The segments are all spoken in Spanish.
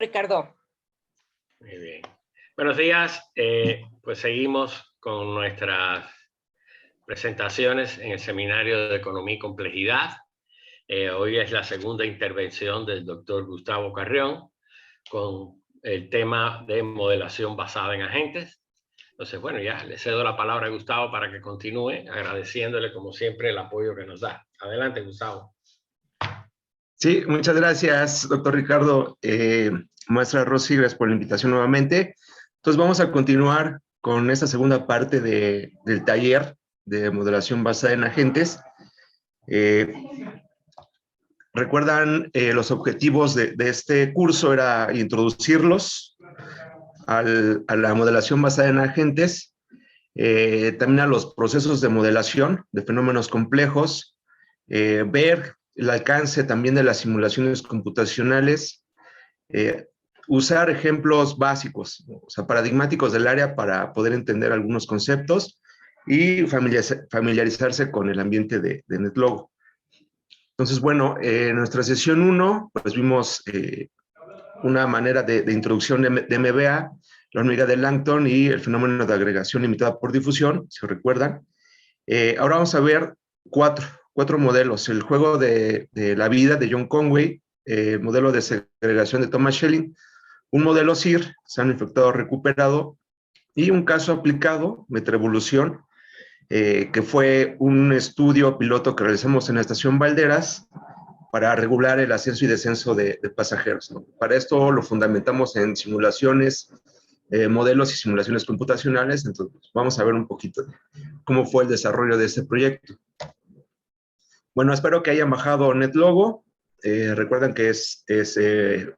Ricardo. Muy bien. Buenos días. Pues seguimos con nuestras presentaciones en el Seminario de Economía y Complejidad. Hoy es la segunda intervención del doctor Gustavo Carrión con el tema de modelación basada en agentes. Entonces, bueno, ya le cedo la palabra a Gustavo para que continúe, agradeciéndole como siempre el apoyo que nos da. Adelante, Gustavo. Sí, muchas gracias, doctor Ricardo. Maestra Rosy, gracias por la invitación nuevamente. Entonces vamos a continuar con esta segunda parte del taller de modelación basada en agentes. Recuerdan, los objetivos de este curso era introducirlos a la modelación basada en agentes, también a los procesos de modelación de fenómenos complejos, ver el alcance también de las simulaciones computacionales, usar ejemplos básicos, o sea, paradigmáticos del área para poder entender algunos conceptos y familiarizarse con el ambiente de NetLogo. Entonces, bueno, en nuestra sesión 1, pues vimos una manera de introducción de MBA, la hormiga de Langton y el fenómeno de agregación limitada por difusión, si recuerdan. Ahora vamos a ver cuatro modelos. El juego de la vida de John Conway, modelo de segregación de Thomas Schelling, un modelo SIR, sano infectado recuperado, y un caso aplicado, metaevolución, que fue un estudio piloto que realizamos en la estación Valderas para regular el ascenso y descenso de pasajeros, ¿no? Para esto lo fundamentamos en simulaciones, modelos y simulaciones computacionales. Entonces vamos a ver un poquito cómo fue el desarrollo de este proyecto. Bueno, espero que hayan bajado NetLogo. Recuerden que es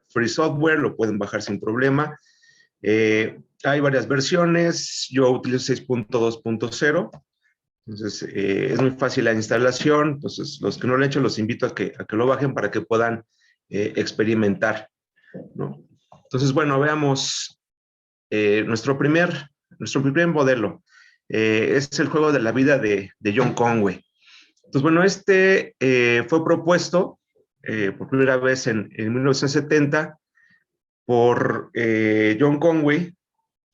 free software, lo pueden bajar sin problema. Hay varias versiones, yo utilizo 6.2.0. Entonces, es muy fácil la instalación. Entonces, los que no lo han hecho, los invito a que lo bajen para que puedan experimentar, ¿no? Entonces, bueno, veamos nuestro primer modelo. Es el juego de la vida de John Conway. Entonces, bueno, este fue propuesto por primera vez en 1970 por John Conway,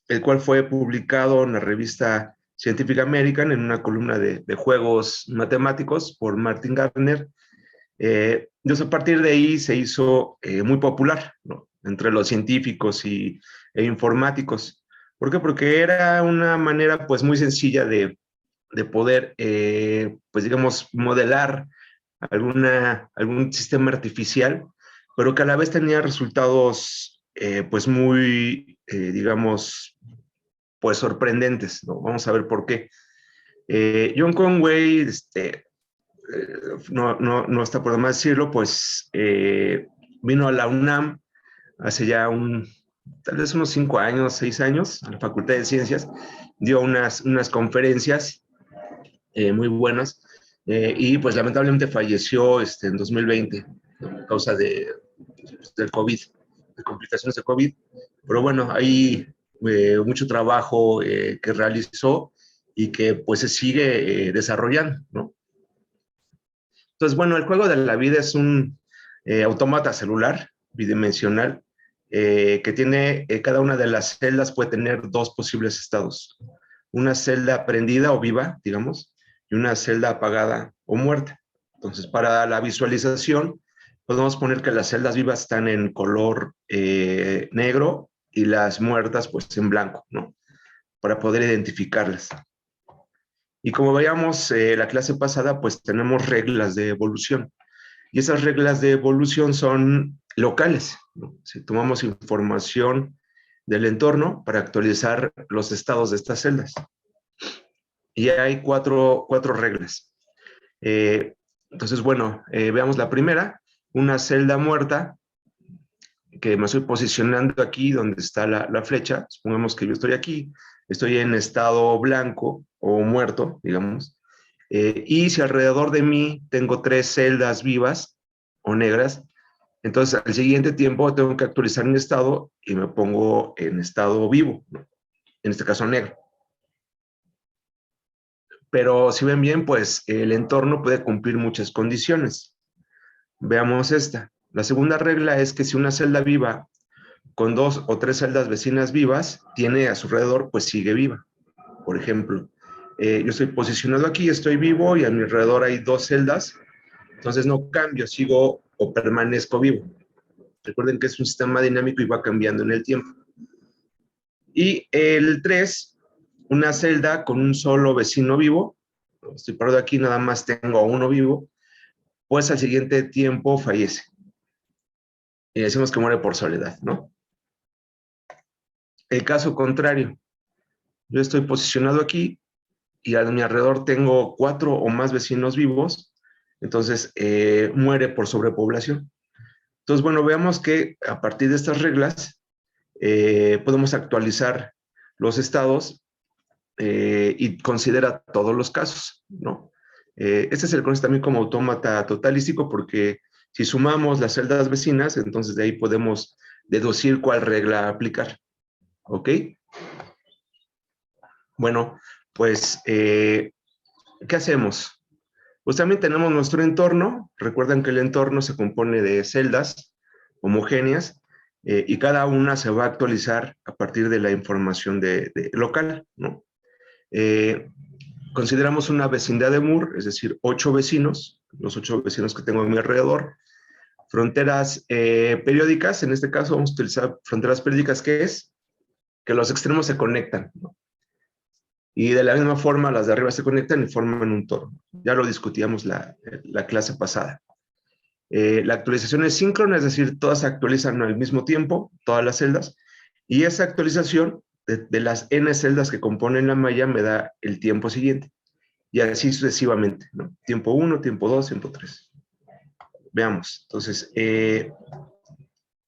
el cual fue publicado en la revista Scientific American en una columna de juegos matemáticos por Martin Gardner. Entonces, a partir de ahí se hizo muy popular, ¿no?, entre los científicos e informáticos. ¿Por qué? Porque era una manera pues muy sencilla de poder, pues digamos, modelar algún sistema artificial, pero que a la vez tenía resultados pues muy, digamos, pues sorprendentes, ¿no? Vamos a ver por qué. John Conway, no está por demás decirlo, pues vino a la UNAM hace ya tal vez unos 5 años, 6 años, a la Facultad de Ciencias, dio unas conferencias muy buenas, y pues lamentablemente falleció en 2020, ¿no?, a causa del COVID, de complicaciones de COVID. Pero bueno, hay mucho trabajo que realizó y que pues se sigue desarrollando, ¿no? Entonces, bueno, el juego de la vida es un autómata celular bidimensional que tiene, cada una de las celdas puede tener 2 posibles estados. Una celda prendida o viva, digamos, y una celda apagada o muerta. Entonces, para la visualización, podemos poner que las celdas vivas están en color negro y las muertas pues en blanco, ¿no?, para poder identificarlas. Y como veíamos la clase pasada, pues tenemos reglas de evolución. Y esas reglas de evolución son locales, ¿no? Si tomamos información del entorno para actualizar los estados de estas celdas. Y hay cuatro reglas. Entonces, bueno, veamos la primera. Una celda muerta, que me estoy posicionando aquí donde está la flecha. Supongamos que yo estoy aquí, estoy en estado blanco o muerto, digamos. Y si alrededor de mí tengo 3 celdas vivas o negras, entonces al siguiente tiempo tengo que actualizar mi estado y me pongo en estado vivo, ¿no?, en este caso negro. Pero si ven bien, pues el entorno puede cumplir muchas condiciones. Veamos esta. La segunda regla es que si una celda viva con 2 o 3 celdas vecinas vivas, tiene a su alrededor, pues sigue viva. Por ejemplo, yo estoy posicionado aquí, estoy vivo y a mi alrededor hay 2 celdas, entonces no cambio, sigo o permanezco vivo. Recuerden que es un sistema dinámico y va cambiando en el tiempo. Y el 3, una celda con un solo vecino vivo, estoy parado aquí, nada más tengo a uno vivo, pues al siguiente tiempo fallece. Y decimos que muere por soledad, ¿no? El caso contrario, yo estoy posicionado aquí y a mi alrededor tengo 4 o más vecinos vivos, entonces muere por sobrepoblación. Entonces, bueno, veamos que a partir de estas reglas podemos actualizar los estados y considera todos los casos, ¿no? Este se le conoce también como autómata totalístico porque si sumamos las celdas vecinas, entonces de ahí podemos deducir cuál regla aplicar, ¿ok? Bueno, pues, ¿qué hacemos? Pues también tenemos nuestro entorno. Recuerden que el entorno se compone de celdas homogéneas y cada una se va a actualizar a partir de la información local, ¿no? Consideramos una vecindad de Moore, es decir, 8 vecinos, los 8 vecinos que tengo a mi alrededor. Fronteras periódicas, en este caso vamos a utilizar fronteras periódicas, que es que los extremos se conectan, ¿no? Y de la misma forma las de arriba se conectan y forman un toro. Ya lo discutíamos la clase pasada. La actualización es síncrona, es decir, todas se actualizan al mismo tiempo, todas las celdas, y esa actualización de las n celdas que componen la malla me da el tiempo siguiente, y así sucesivamente, ¿no? Tiempo 1, tiempo 2, tiempo 3. Veamos. Entonces,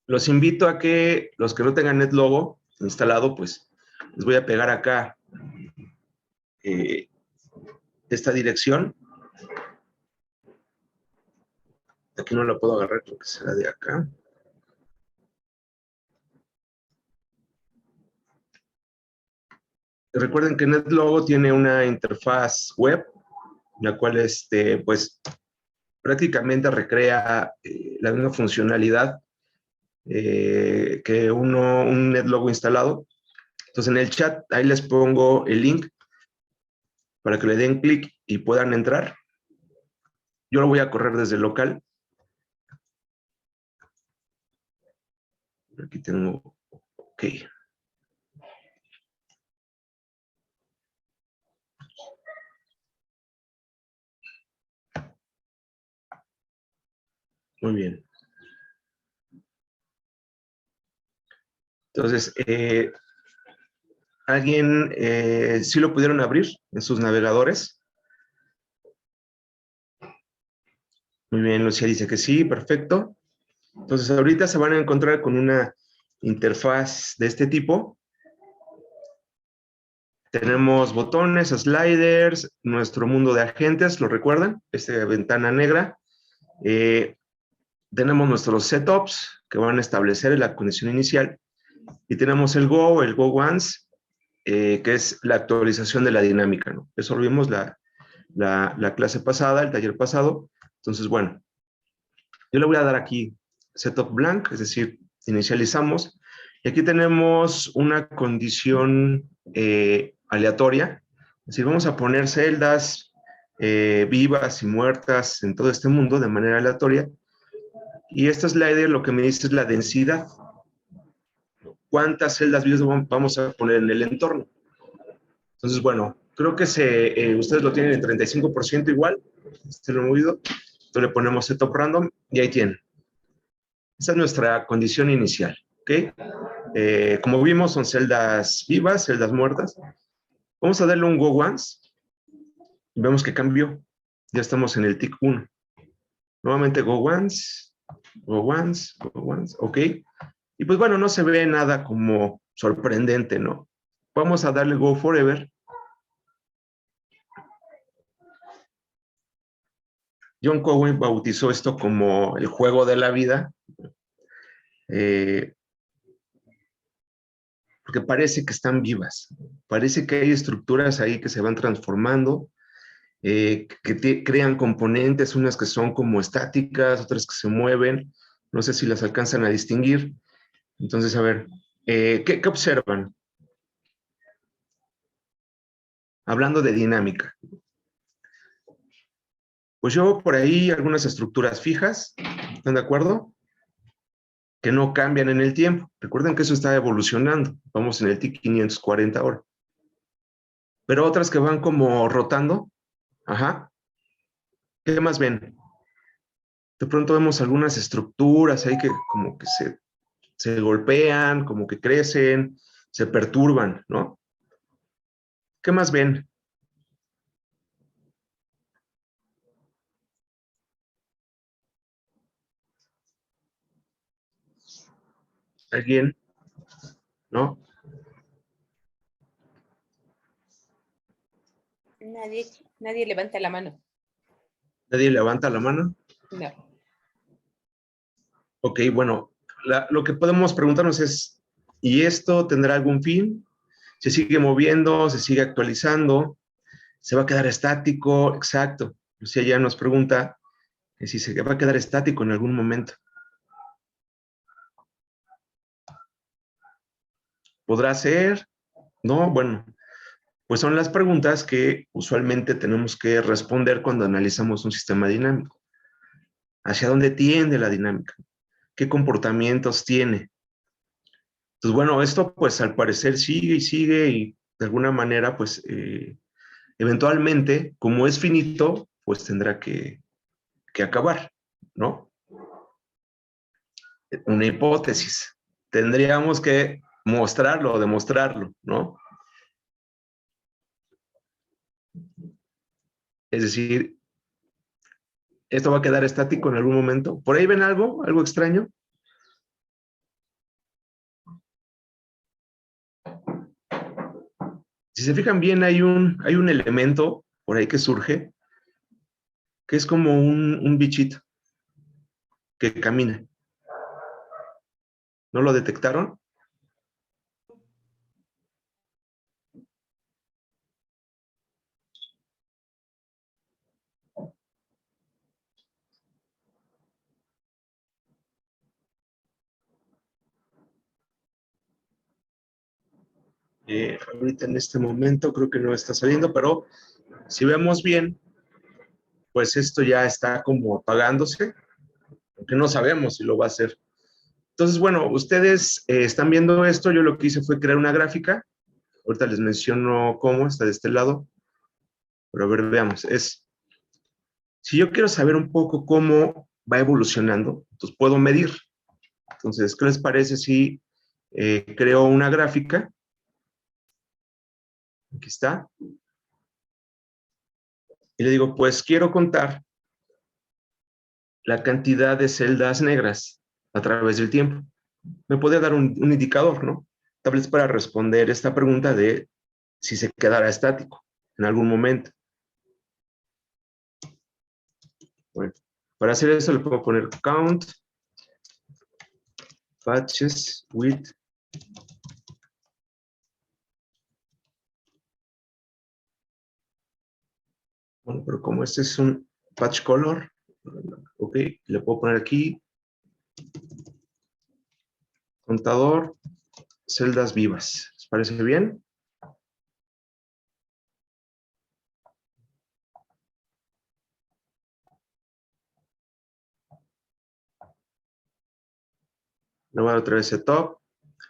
los invito a que los que no tengan NetLogo instalado, pues les voy a pegar acá esta dirección. Aquí no la puedo agarrar porque será de acá. Recuerden que NetLogo tiene una interfaz web, la cual pues prácticamente recrea la misma funcionalidad que un NetLogo instalado. Entonces en el chat ahí les pongo el link para que le den clic y puedan entrar. Yo lo voy a correr desde el local. Aquí tengo, ok. Muy bien. Entonces, ¿alguien sí lo pudieron abrir en sus navegadores? Muy bien, Lucía dice que sí, perfecto. Entonces, ahorita se van a encontrar con una interfaz de este tipo. Tenemos botones, sliders, nuestro mundo de agentes, ¿lo recuerdan? Esta ventana negra. Tenemos nuestros setups que van a establecer la condición inicial. Y tenemos el Go Once, que es la actualización de la dinámica, ¿no? Eso lo vimos la clase pasada, el taller pasado. Entonces, bueno, yo le voy a dar aquí setup blank, es decir, inicializamos. Y aquí tenemos una condición aleatoria. Es decir, vamos a poner celdas vivas y muertas en todo este mundo de manera aleatoria. Y esta slider lo que me dice es la densidad. ¿Cuántas celdas vivas vamos a poner en el entorno? Entonces, bueno, creo que ustedes lo tienen en 35% igual. Este lo he movido. Entonces le ponemos setup random y ahí tienen. Esa es nuestra condición inicial, ¿ok? Como vimos, son celdas vivas, celdas muertas. Vamos a darle un Go Once y vemos que cambió. Ya estamos en el tick 1. Nuevamente Go Once, Go Once, Go Once, ¿ok? Y pues bueno, no se ve nada como sorprendente, ¿no? Vamos a darle Go Forever. John Cowen bautizó esto como el juego de la vida, porque parece que están vivas, parece que hay estructuras ahí que se van transformando, que crean componentes, unas que son como estáticas, otras que se mueven, no sé si las alcanzan a distinguir. Entonces, a ver, ¿qué observan? Hablando de dinámica. Pues yo por ahí algunas estructuras fijas, ¿están de acuerdo? Que no cambian en el tiempo. Recuerden que eso está evolucionando. Vamos en el TIC 540 ahora. Pero otras que van como rotando. Ajá. ¿Qué más ven? De pronto vemos algunas estructuras ahí que como que se golpean, como que crecen, se perturban, ¿no? ¿Qué más ven? ¿Alguien? ¿No? Nadie levanta la mano. ¿Nadie levanta la mano? No. Ok, bueno, lo que podemos preguntarnos es, ¿y esto tendrá algún fin? ¿Se sigue moviendo? ¿Se sigue actualizando? ¿Se va a quedar estático? Exacto. Lucía ya nos pregunta que si se va a quedar estático en algún momento. ¿Podrá ser? No, bueno, pues son las preguntas que usualmente tenemos que responder cuando analizamos un sistema dinámico. ¿Hacia dónde tiende la dinámica? ¿Qué comportamientos tiene? Entonces, bueno, esto pues al parecer sigue y de alguna manera pues eventualmente, como es finito, pues tendrá que acabar, ¿no? Una hipótesis. Tendríamos que mostrarlo o demostrarlo, ¿no? Es decir, esto va a quedar estático en algún momento. ¿Por ahí ven algo? ¿Algo extraño? Si se fijan bien, hay un elemento por ahí que surge, que es como un bichito que camina. ¿No lo detectaron? Ahorita en este momento creo que no está saliendo, pero si vemos bien, pues esto ya está como apagándose, aunque no sabemos si lo va a hacer. Entonces, bueno, ustedes están viendo esto, yo lo que hice fue crear una gráfica, ahorita les menciono cómo, está de este lado, pero a ver, veamos, si yo quiero saber un poco cómo va evolucionando, entonces puedo medir. Entonces, ¿qué les parece si creo una gráfica? Aquí está. Y le digo, pues quiero contar la cantidad de celdas negras a través del tiempo. Me puede dar un indicador, ¿no? Tal vez para responder esta pregunta de si se quedará estático en algún momento. Bueno, para hacer eso le puedo poner count patches with bueno, pero como este es un patch color, ok, le puedo poner aquí contador celdas vivas. ¿Les parece bien? Le voy a dar otra vez setup.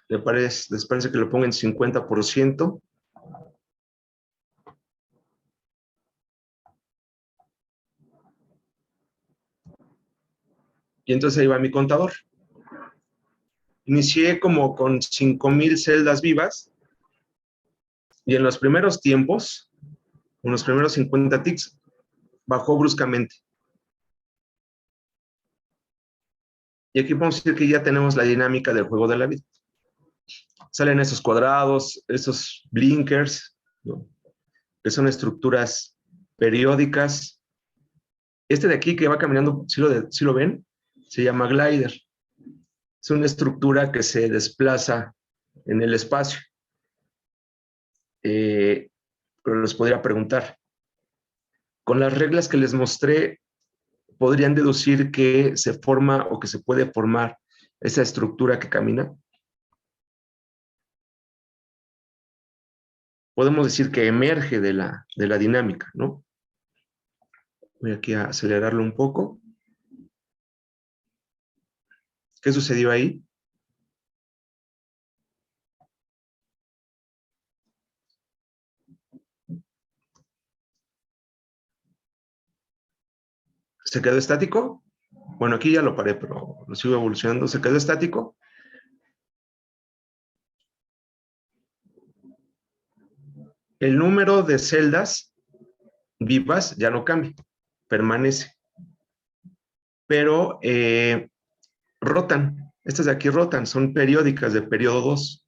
¿Les parece que lo ponga en 50%? Y entonces ahí va mi contador. Inicié como con 5,000 celdas vivas y en los primeros tiempos, en los primeros 50 ticks, bajó bruscamente. Y aquí podemos decir que ya tenemos la dinámica del juego de la vida. Salen esos cuadrados, esos blinkers, ¿no? Que son estructuras periódicas. Este de aquí que va caminando, ¿sí lo ven? Se llama glider. Es una estructura que se desplaza en el espacio. Pero les podría preguntar, con las reglas que les mostré, ¿podrían deducir que se forma o que se puede formar esa estructura que camina? podemos decir que emerge de la dinámica, ¿no? Voy aquí a acelerarlo un poco. ¿Qué sucedió ahí? ¿Se quedó estático? Bueno, aquí ya lo paré, pero lo sigo evolucionando. ¿Se quedó estático? El número de celdas vivas ya no cambia, permanece. Pero rotan. Estas de aquí rotan, son periódicas de periodo 2.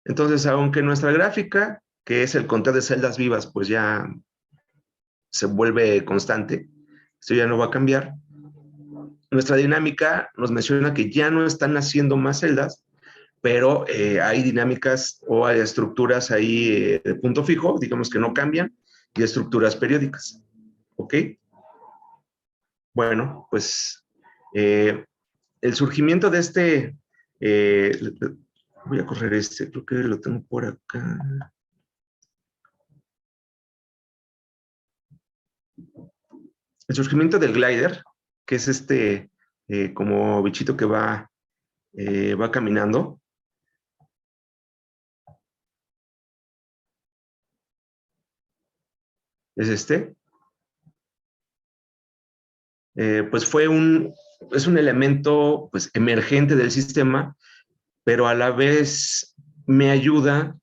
Entonces, aunque nuestra gráfica, que es el conteo de celdas vivas, pues ya se vuelve constante, esto ya no va a cambiar. Nuestra dinámica nos menciona que ya no están naciendo más celdas, pero hay dinámicas o hay estructuras ahí de punto fijo, digamos que no cambian, y estructuras periódicas. ¿Ok? Bueno, pues el surgimiento de este, voy a correr este, creo que lo tengo por acá. El surgimiento del glider, que es este como bichito que va caminando. Es este. Pues es un elemento pues, emergente del sistema, pero a la vez me ayuda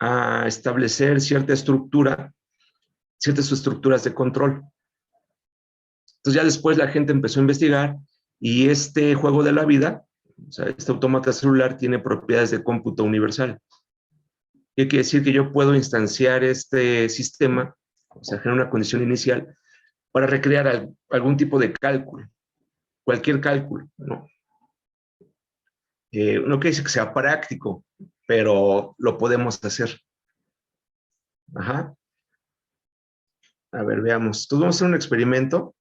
a establecer ciertas estructuras de control. Entonces ya después la gente empezó a investigar y este juego de la vida, o sea, este autómata celular tiene propiedades de cómputo universal. ¿Qué quiere decir? Que yo puedo instanciar este sistema, o sea, generar una condición inicial para recrear algún tipo de cálculo, cualquier cálculo, ¿no? No quiere decir que sea práctico, pero lo podemos hacer. Ajá. A ver, veamos. Entonces vamos a hacer un experimento.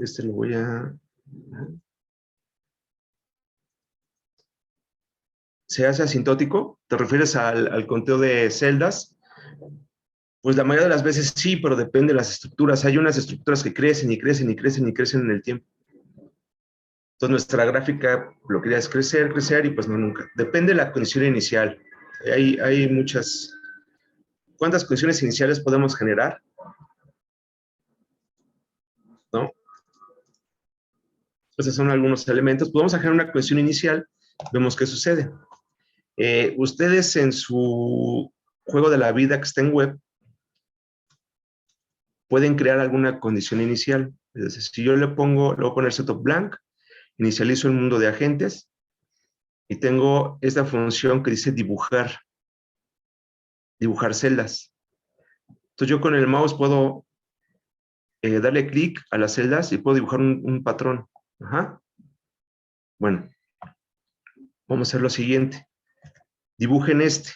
Este lo voy a... ¿Se hace asintótico? ¿Te refieres al conteo de celdas? Pues la mayoría de las veces sí, pero depende de las estructuras. Hay unas estructuras que crecen y crecen y crecen y crecen en el tiempo. Entonces nuestra gráfica lo que haría es crecer, crecer y pues no nunca. Depende de la condición inicial. Hay muchas... ¿Cuántas condiciones iniciales podemos generar? ¿No? Esos son algunos elementos. Podemos generar una condición inicial, vemos qué sucede. Ustedes en su juego de la vida que está en web, pueden crear alguna condición inicial. Es decir, si yo le voy a poner setup blank, inicializo el mundo de agentes y tengo esta función que dice dibujar celdas. Entonces yo con el mouse puedo darle clic a las celdas y puedo dibujar un patrón. Ajá. Bueno, vamos a hacer lo siguiente. Dibujen este.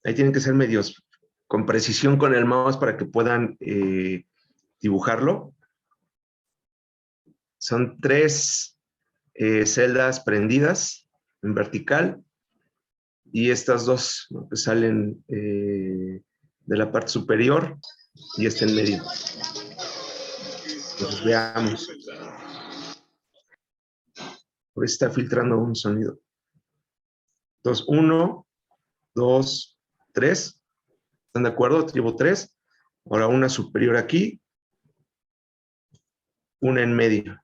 Ahí tienen que ser medios con precisión con el mouse para que puedan dibujarlo. Son 3 celdas prendidas en vertical y estas 2, ¿no?, que salen de la parte superior y este en medio. Entonces veamos. Por ahí está filtrando un sonido. Entonces 1, 2, 3. ¿Están de acuerdo? Llevo 3. Ahora una superior aquí. Una en medio.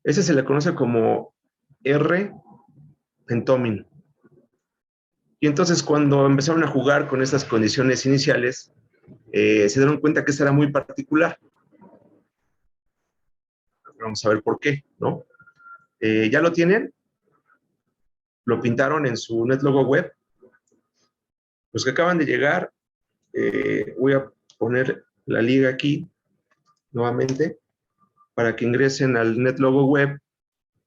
Ese se le conoce como R pentomin. Y entonces cuando empezaron a jugar con estas condiciones iniciales, se dieron cuenta que esta era muy particular. Vamos a ver por qué, ¿no? ¿Ya lo tienen? ¿Lo pintaron en su NetLogo web? Los que acaban de llegar, voy a poner la liga aquí nuevamente para que ingresen al NetLogo web,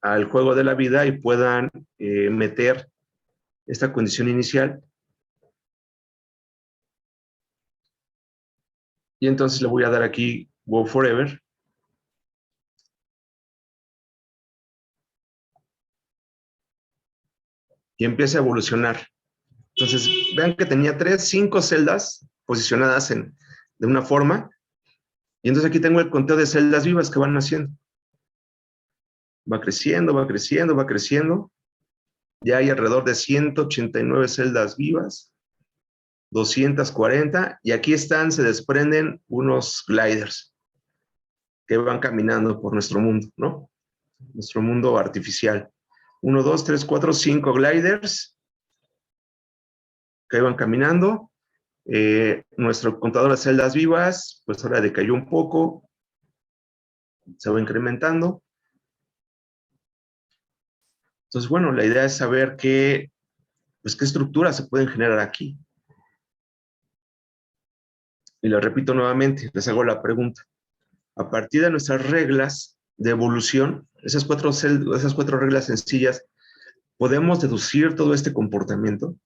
al juego de la vida y puedan meter esta condición inicial. Y entonces le voy a dar aquí Go Forever. y empieza a evolucionar. Entonces, vean que tenía 5 celdas posicionadas de una forma, y entonces aquí tengo el conteo de celdas vivas que van naciendo. Va creciendo, va creciendo, va creciendo. Ya hay alrededor de 189 celdas vivas, 240, y aquí se desprenden unos gliders que van caminando por nuestro mundo, ¿no? Nuestro mundo artificial. 1, 2, 3, 4, 5 gliders que van caminando. Nuestro contador de celdas vivas, pues ahora decayó un poco, se va incrementando. Entonces, bueno, la idea es saber qué estructuras se pueden generar aquí. Y les repito nuevamente, les hago la pregunta. A partir de nuestras reglas de evolución, esas 4 reglas sencillas, ¿podemos deducir todo este comportamiento?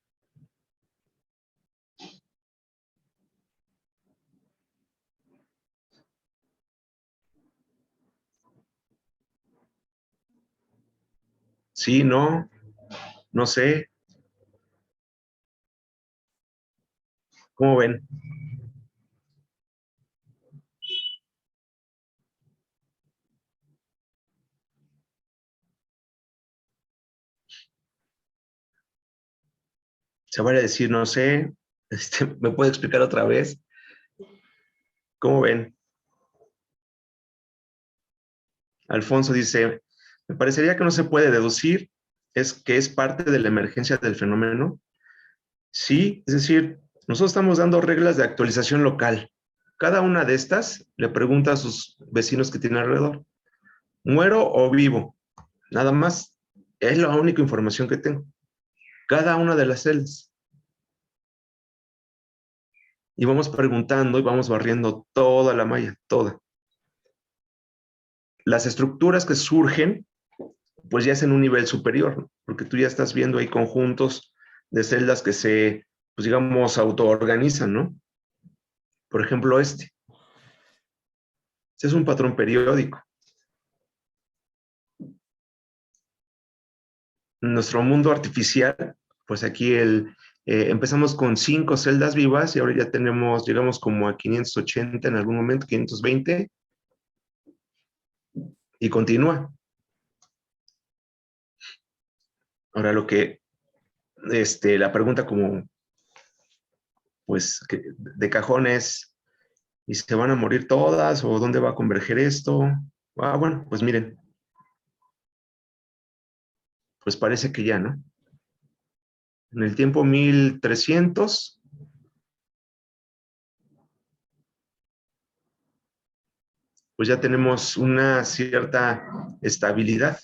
Sí, no, no sé. ¿Cómo ven? Se vale decir, no sé. ¿Me puede explicar otra vez? ¿Cómo ven? Alfonso dice, me parecería que no se puede deducir, es que es parte de la emergencia del fenómeno. Sí, es decir, nosotros estamos dando reglas de actualización local. Cada una de estas le pregunta a sus vecinos que tiene alrededor, ¿muero o vivo? Nada más. Es la única información que tengo. Cada una de las celdas. Y vamos preguntando y vamos barriendo toda la malla, toda. Las estructuras que surgen, pues ya es en un nivel superior, ¿no? Porque tú ya estás viendo ahí conjuntos de celdas que pues digamos, autoorganizan, ¿no? Por ejemplo, este es un patrón periódico. En nuestro mundo artificial, pues aquí empezamos con 5 celdas vivas y ahora ya llegamos como a 580 en algún momento, 520, y continúa. Ahora la pregunta como, pues, de cajón es, ¿y se van a morir todas o dónde va a converger esto? Bueno, pues miren, pues parece que ya, ¿no? En el tiempo 1300, pues ya tenemos una cierta estabilidad.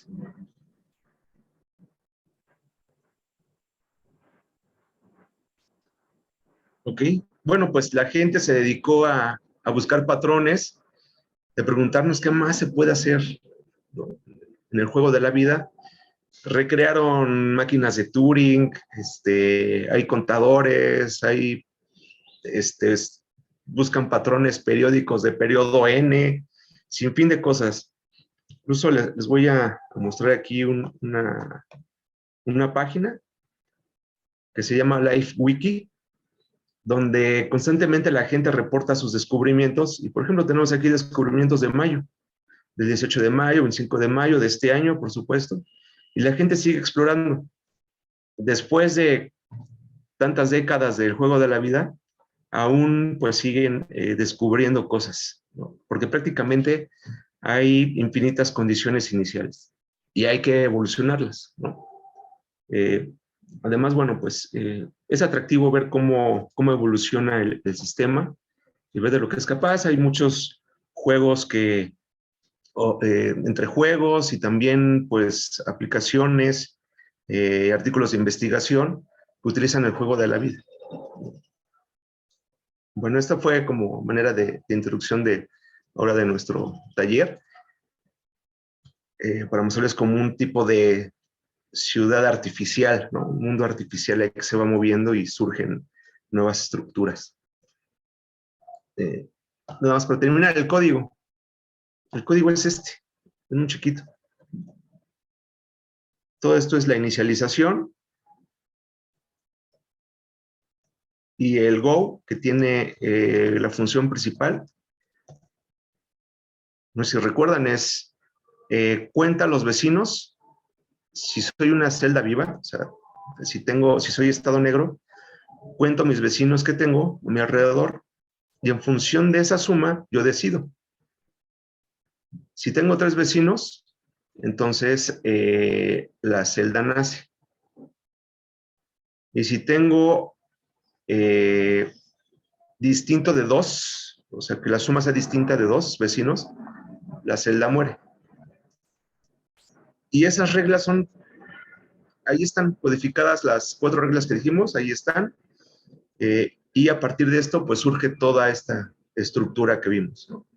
¿Ok? Bueno, pues la gente se dedicó a buscar patrones, de preguntarnos qué más se puede hacer, ¿no? En el juego de la vida. Recrearon máquinas de Turing, hay contadores, buscan patrones periódicos de periodo N, sin fin de cosas. Incluso les voy a mostrar aquí una página que se llama LifeWiki, donde constantemente la gente reporta sus descubrimientos. Y, por ejemplo, tenemos aquí descubrimientos de mayo, del 18 de mayo, 25 de mayo de este año, por supuesto. Y la gente sigue explorando. Después de tantas décadas del juego de la vida, aún pues siguen descubriendo cosas, ¿no? Porque prácticamente hay infinitas condiciones iniciales y hay que evolucionarlas, ¿no? Además, bueno, pues es atractivo ver cómo evoluciona el sistema y ver de lo que es capaz. Hay muchos juegos entre juegos y también pues aplicaciones, artículos de investigación que utilizan el juego de la vida. Bueno, esta fue como manera de introducción ahora de nuestro taller, para mostrarles como un tipo de ciudad artificial, ¿no? Un mundo artificial que se va moviendo y surgen nuevas estructuras. Nada más para terminar, el código. El código es es muy chiquito. Todo esto es la inicialización y el go, que tiene la función principal, no sé si recuerdan, es cuenta a los vecinos. Si soy una celda viva, o sea, si soy estado negro, cuento a mis vecinos que tengo a mi alrededor y en función de esa suma yo decido. Si tengo 3 vecinos, entonces la celda nace. Y si tengo distinto de 2, o sea, que la suma sea distinta de 2 vecinos, la celda muere. Y esas reglas ahí están codificadas las 4 reglas que dijimos, ahí están. Y a partir de esto, pues surge toda esta estructura que vimos, ¿no?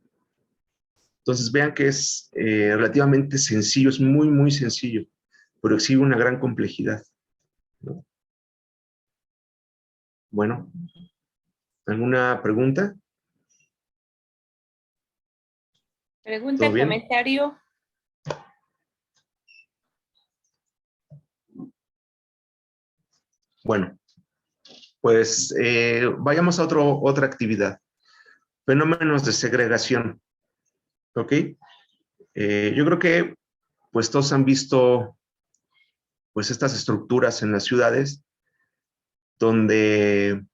Entonces vean que es relativamente sencillo, es muy, muy sencillo, pero exhibe una gran complejidad, ¿no? Bueno, ¿alguna pregunta? Pregunta, ¿Todo bien? comentario. Bueno, pues vayamos a otra actividad. Fenómenos de segregación, ¿ok? Yo creo que pues todos han visto pues estas estructuras en las ciudades donde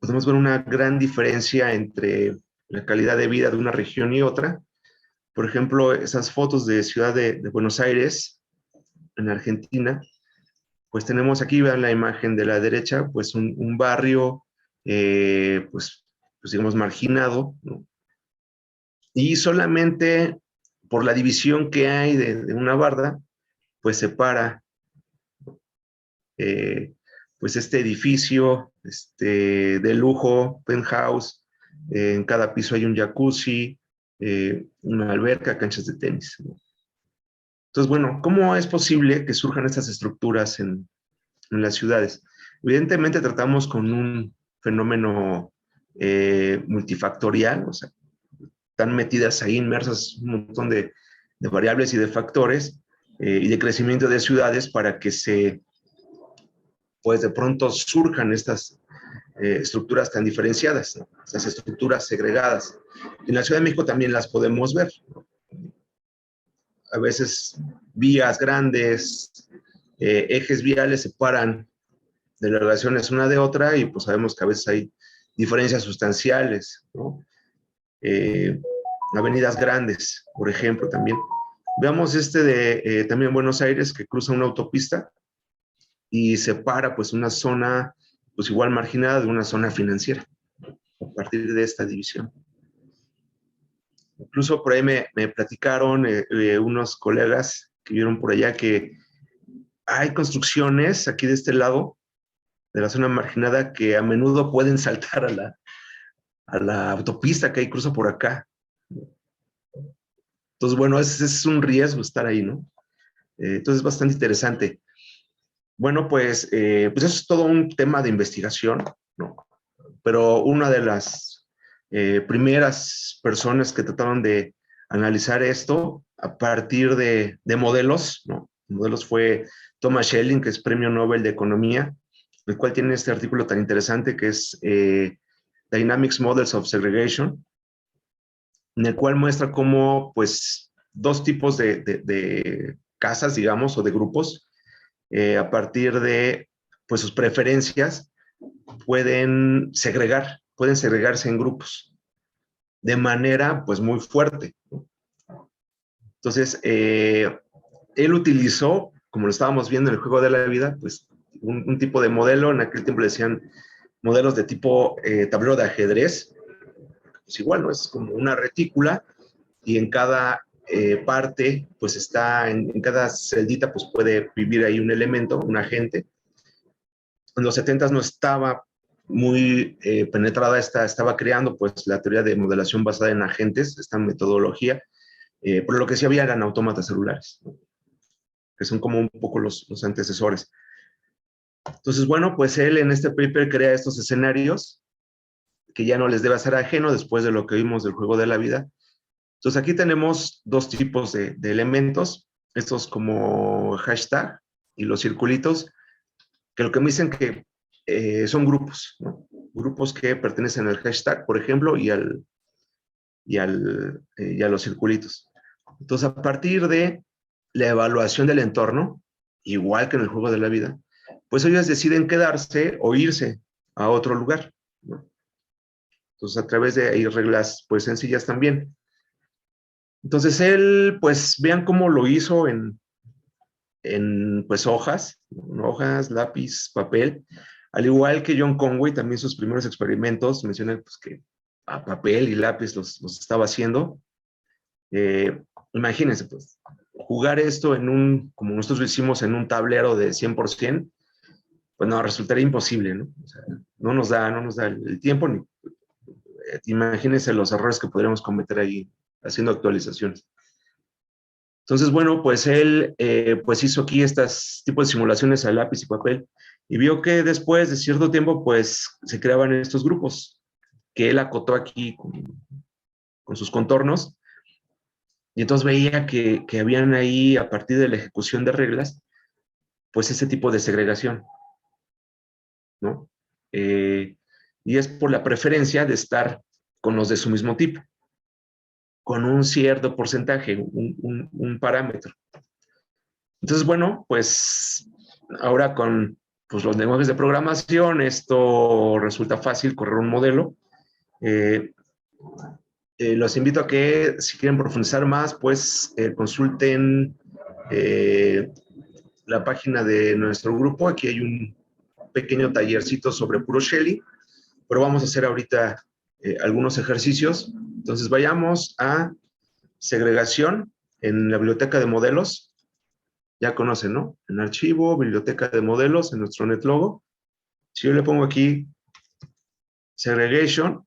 podemos ver una gran diferencia entre la calidad de vida de una región y otra. Por ejemplo, esas fotos de Ciudad de Buenos Aires, en Argentina, pues tenemos aquí, vean la imagen de la derecha, pues un barrio, pues digamos, marginado, ¿no? Y solamente por la división que hay de una barda, pues separa pues este edificio de lujo, penthouse, en cada piso hay un jacuzzi, una alberca, canchas de tenis, ¿no? Entonces, bueno, ¿cómo es posible que surjan estas estructuras en las ciudades? Evidentemente tratamos con un fenómeno multifactorial, o sea, están metidas ahí, inmersas un montón de variables y de factores y de crecimiento de ciudades para que pues de pronto surjan estas estructuras tan diferenciadas, ¿no? Estas estructuras segregadas. En la Ciudad de México también las podemos ver, ¿no? A veces vías grandes, ejes viales separan de las relaciones una de otra y pues sabemos que a veces hay diferencias sustanciales, ¿no? Avenidas grandes, por ejemplo, también. Veamos de también Buenos Aires, que cruza una autopista y separa pues una zona pues igual marginada de una zona financiera a partir de esta división. Incluso por ahí me platicaron unos colegas que vieron por allá que hay construcciones aquí de este lado de la zona marginada que a menudo pueden saltar a la autopista que hay cruza por acá. Entonces, bueno, es un riesgo estar ahí, ¿no? Entonces es bastante interesante. Bueno, pues eso es todo un tema de investigación, ¿no? Pero una de las primeras personas que trataron de analizar esto a partir de modelos, ¿no? Modelos fue Thomas Schelling, que es Premio Nobel de Economía, el cual tiene este artículo tan interesante que es Dynamics Models of Segregation, en el cual muestra cómo, pues, 2 tipos de casas, digamos, o de grupos, a partir de, pues, sus preferencias, pueden segregarse en grupos de manera, pues, muy fuerte, ¿no? Entonces, él utilizó, como lo estábamos viendo en el juego de la vida, pues, un tipo de modelo, en aquel tiempo le decían modelos de tipo tablero de ajedrez, pues igual, ¿no? Es como una retícula y en cada parte, pues está, en cada celdita, pues puede vivir ahí un elemento, un agente. En los 70 no estaba muy penetrada, estaba creando pues la teoría de modelación basada en agentes, esta metodología, pero lo que sí había eran autómatas celulares, ¿no? Que son como un poco los antecesores. Entonces, bueno, pues él en este paper crea estos escenarios que ya no les debe ser ajeno después de lo que vimos del juego de la vida. Entonces aquí tenemos 2 tipos de elementos, estos como hashtag y los circulitos, que lo que me dicen que son grupos, ¿no? grupos que pertenecen al hashtag, por ejemplo, y a los circulitos. Entonces, a partir de la evaluación del entorno, igual que en el juego de la vida, pues ellos deciden quedarse o irse a otro lugar, ¿no? Entonces, a través de ahí reglas pues sencillas también. Entonces, él, pues, vean cómo lo hizo en pues hojas, lápiz, papel, al igual que John Conway, también sus primeros experimentos, mencioné pues, que a papel y lápiz los estaba haciendo. Imagínense, pues, jugar esto como nosotros lo hicimos en un tablero de 100%, pues no, resultaría imposible, ¿no? O sea, no nos da el tiempo, ni imagínense los errores que podríamos cometer ahí haciendo actualizaciones. Entonces, bueno, pues él pues hizo aquí estos tipos de simulaciones a lápiz y papel y vio que después de cierto tiempo pues se creaban estos grupos que él acotó aquí con sus contornos y entonces veía que habían ahí a partir de la ejecución de reglas pues ese tipo de segregación, ¿no? Y es por la preferencia de estar con los de su mismo tipo, con un cierto porcentaje, un parámetro. Entonces, bueno, pues ahora con pues, los lenguajes de programación, esto resulta fácil, correr un modelo. Los invito a que, si quieren profundizar más, pues consulten la página de nuestro grupo. Aquí hay un pequeño tallercito sobre puro Shelley, pero vamos a hacer ahorita algunos ejercicios. Entonces, vayamos a segregación en la biblioteca de modelos. Ya conocen, ¿no? En archivo, biblioteca de modelos, en nuestro NetLogo. Si yo le pongo aquí segregation,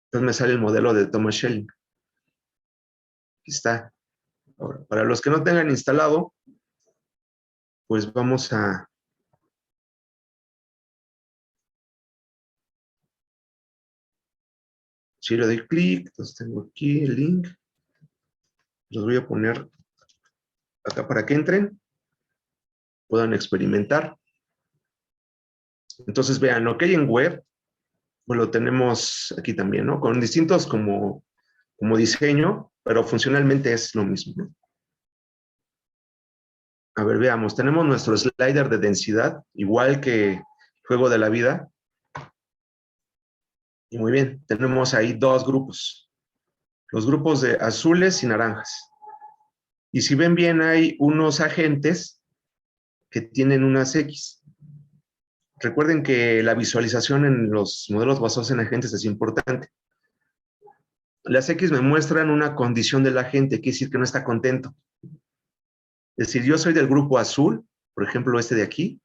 entonces me sale el modelo de Thomas Schelling. Aquí está. Ahora, para los que no tengan instalado, pues vamos a... Si le doy clic, entonces tengo aquí el link. Los voy a poner acá para que entren, puedan experimentar. Entonces vean, lo que hay en web, pues lo tenemos aquí también, ¿no? Con distintos como diseño, pero funcionalmente es lo mismo, ¿no? A ver, veamos, tenemos nuestro slider de densidad, igual que juego de la vida. Y muy bien, tenemos ahí dos grupos. Los grupos de azules y naranjas. Y si ven bien, hay unos agentes que tienen unas X. Recuerden que la visualización en los modelos basados en agentes es importante. Las X me muestran una condición del agente, quiere decir que no está contento. Es decir, yo soy del grupo azul, por ejemplo, este de aquí,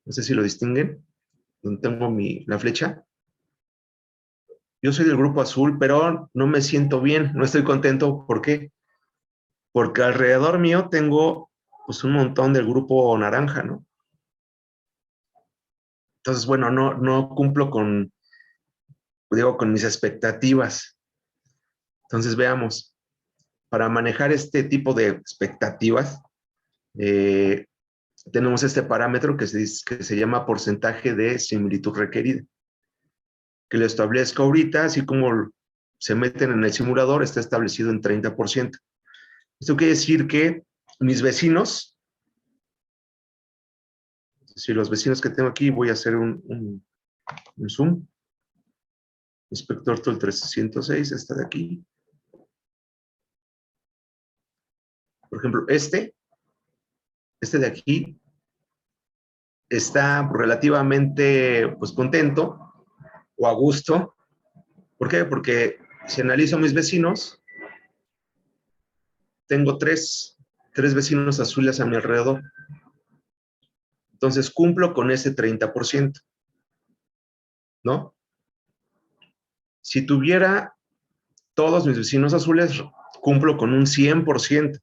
no sé si lo distinguen, donde tengo la flecha. Yo soy del grupo azul, pero no me siento bien, no estoy contento. ¿Por qué? Porque alrededor mío tengo pues un montón del grupo naranja, ¿no? Entonces, bueno, no cumplo con mis expectativas. Entonces, veamos, para manejar este tipo de expectativas, tenemos este parámetro que se llama porcentaje de similitud requerida, que lo establezco ahorita, así como se meten en el simulador, está establecido en 30%. Esto quiere decir que mis vecinos, si los vecinos que tengo aquí, voy a hacer un zoom. Inspector Tool 306, esta de aquí. Por ejemplo, este de aquí está relativamente pues contento o a gusto. ¿Por qué? Porque si analizo a mis vecinos, tengo tres vecinos azules a mi alrededor. Entonces cumplo con ese 30%, ¿no? Si tuviera todos mis vecinos azules, cumplo con un 100%.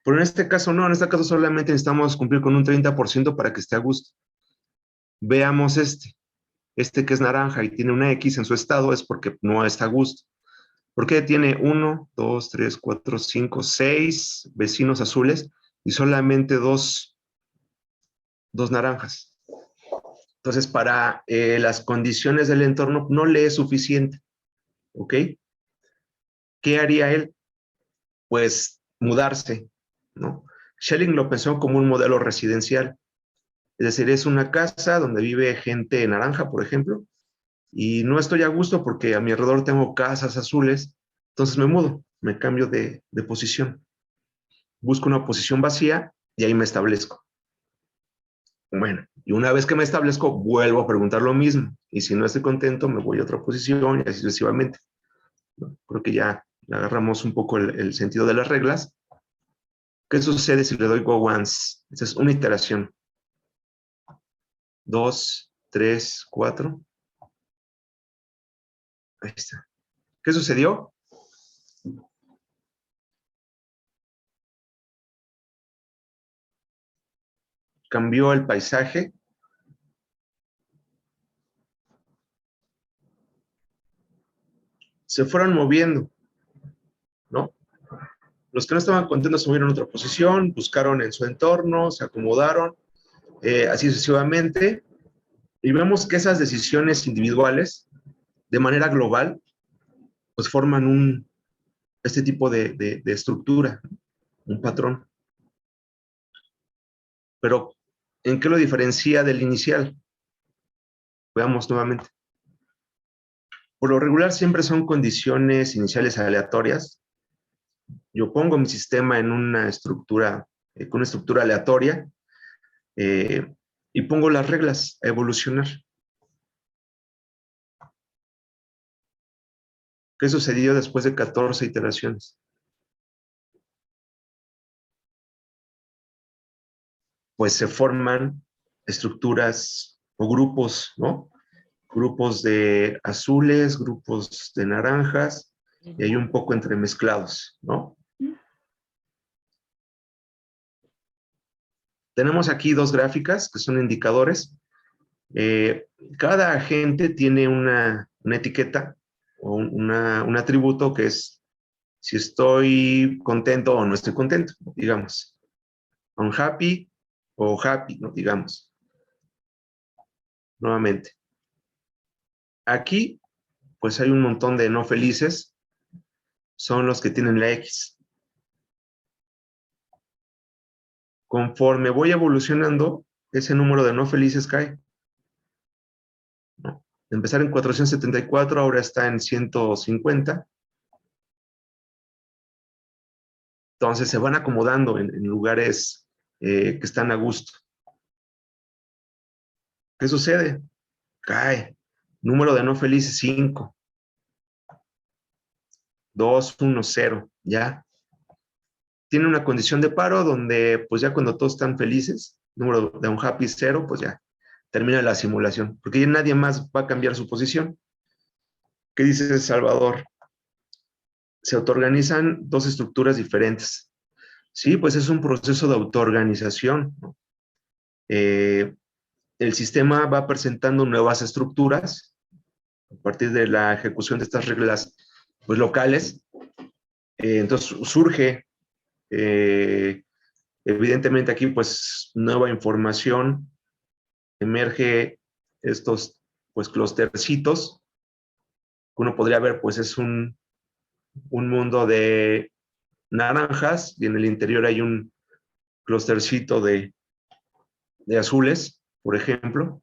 Pero en este caso no, en este caso solamente necesitamos cumplir con un 30% para que esté a gusto. Veamos este que es naranja y tiene una X en su estado es porque no está a gusto. ¿Por qué tiene 1, 2, 3, 4, 5, 6 vecinos azules y solamente dos naranjas? Entonces, para las condiciones del entorno no le es suficiente. ¿Ok? ¿Qué haría él? Pues mudarse, ¿no? Schelling lo pensó como un modelo residencial. Es decir, es una casa donde vive gente naranja, por ejemplo, y no estoy a gusto porque a mi alrededor tengo casas azules, entonces me mudo, me cambio de posición. Busco una posición vacía y ahí me establezco. Bueno, y una vez que me establezco, vuelvo a preguntar lo mismo. Y si no estoy contento, me voy a otra posición y así sucesivamente. Creo que ya agarramos un poco el sentido de las reglas. ¿Qué sucede si le doy go once? Esta es una iteración. 2, 3, 4. Ahí está. ¿Qué sucedió? Cambió el paisaje. Se fueron moviendo, ¿no? Los que no estaban contentos se movieron a otra posición, buscaron en su entorno, se acomodaron, así sucesivamente. Y vemos que esas decisiones individuales, de manera global, pues forman este tipo de estructura, un patrón. Pero, ¿en qué lo diferencia del inicial? Veamos nuevamente. Por lo regular siempre son condiciones iniciales aleatorias. Yo pongo mi sistema en una estructura, con una estructura aleatoria, y pongo las reglas a evolucionar. ¿Qué sucedió después de 14 iteraciones? Pues se forman estructuras o grupos, ¿no? Grupos de azules, grupos de naranjas, y hay un poco entremezclados, ¿no? Tenemos aquí dos gráficas que son indicadores. Cada agente tiene una etiqueta o un atributo que es si estoy contento o no estoy contento, digamos. Unhappy o happy, ¿no? Digamos. Nuevamente. Aquí, pues hay un montón de no felices. Son los que tienen la X. Conforme voy evolucionando, ese número de no felices cae. ¿No? De empezar en 474, ahora está en 150. Entonces se van acomodando en lugares que están a gusto. ¿Qué sucede? Cae. Número de no felices, 5. 2, 1, 0. Ya. Tiene una condición de paro donde, pues ya cuando todos están felices, número de un happy 0, pues ya termina la simulación. Porque ya nadie más va a cambiar su posición. ¿Qué dice Salvador? Se autoorganizan dos estructuras diferentes. Sí, pues es un proceso de autoorganización, ¿no? El sistema va presentando nuevas estructuras a partir de la ejecución de estas reglas pues, locales. Entonces surge, evidentemente aquí, pues nueva información, emerge estos pues clustercitos, que uno podría ver, pues es un mundo de naranjas y en el interior hay un clustercito de azules, por ejemplo.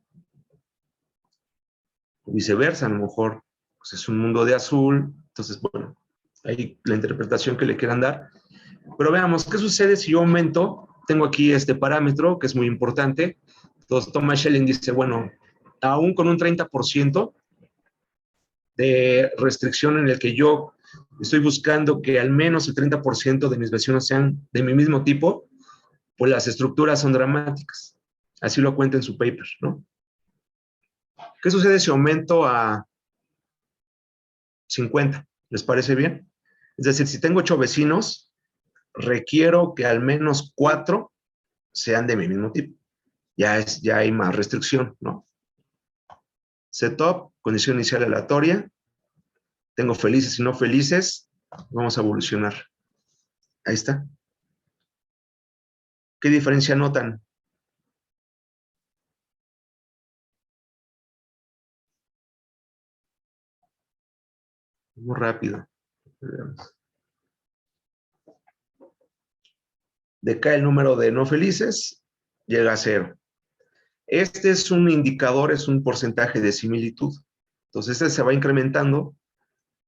Viceversa, a lo mejor pues es un mundo de azul, entonces, bueno, ahí la interpretación que le quieran dar. Pero veamos, ¿qué sucede si yo aumento? Tengo aquí este parámetro que es muy importante. Entonces, Thomas Schelling dice, bueno, aún con un 30% de restricción en el que yo estoy buscando que al menos el 30% de mis vecinos sean de mi mismo tipo, pues las estructuras son dramáticas. Así lo cuenta en su paper, ¿no? ¿Qué sucede si aumento a 50? ¿Les parece bien? Es decir, si tengo 8 vecinos, requiero que al menos 4 sean de mi mismo tipo. Ya hay más restricción, ¿no? Setup, condición inicial aleatoria. Tengo felices y no felices. Vamos a evolucionar. Ahí está. ¿Qué diferencia notan? Muy rápido. Veamos. Decae el número de no felices, llega a 0. Este es un indicador, es un porcentaje de similitud. Entonces, este se va incrementando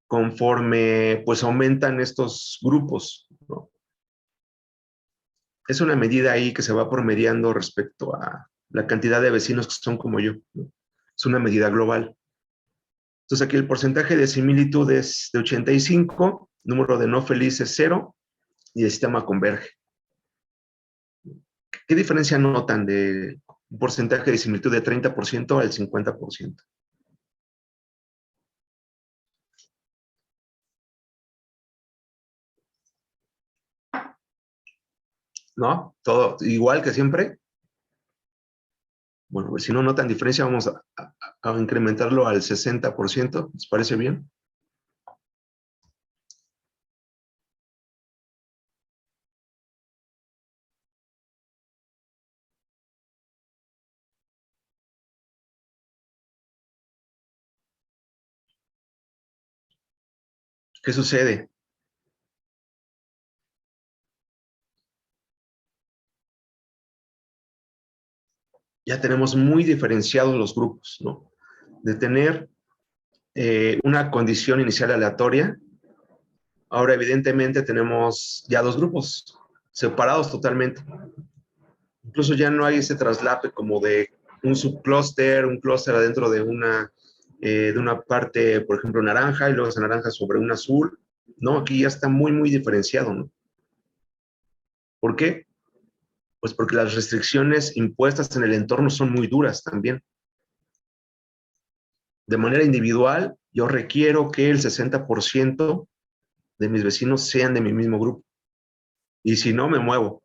conforme pues aumentan estos grupos, ¿no? Es una medida ahí que se va promediando respecto a la cantidad de vecinos que son como yo, ¿no? Es una medida global. Entonces, aquí el porcentaje de similitud es de 85, número de no felices 0, y el sistema converge. ¿Qué diferencia notan de un porcentaje de similitud de 30% al 50%? ¿No? Todo igual que siempre. Bueno, pues si no notan diferencia, vamos a incrementarlo al 60%. ¿Les parece bien? ¿Qué sucede? Ya tenemos muy diferenciados los grupos, ¿no? De tener una condición inicial aleatoria, ahora evidentemente tenemos ya dos grupos separados totalmente. Incluso ya no hay ese traslape como de un subclúster, un clúster adentro de una parte, por ejemplo, naranja, y luego esa naranja sobre un azul. No, aquí ya está muy, muy diferenciado, ¿no? ¿Por qué? Pues porque las restricciones impuestas en el entorno son muy duras también. De manera individual, yo requiero que el 60% de mis vecinos sean de mi mismo grupo. Y si no, me muevo.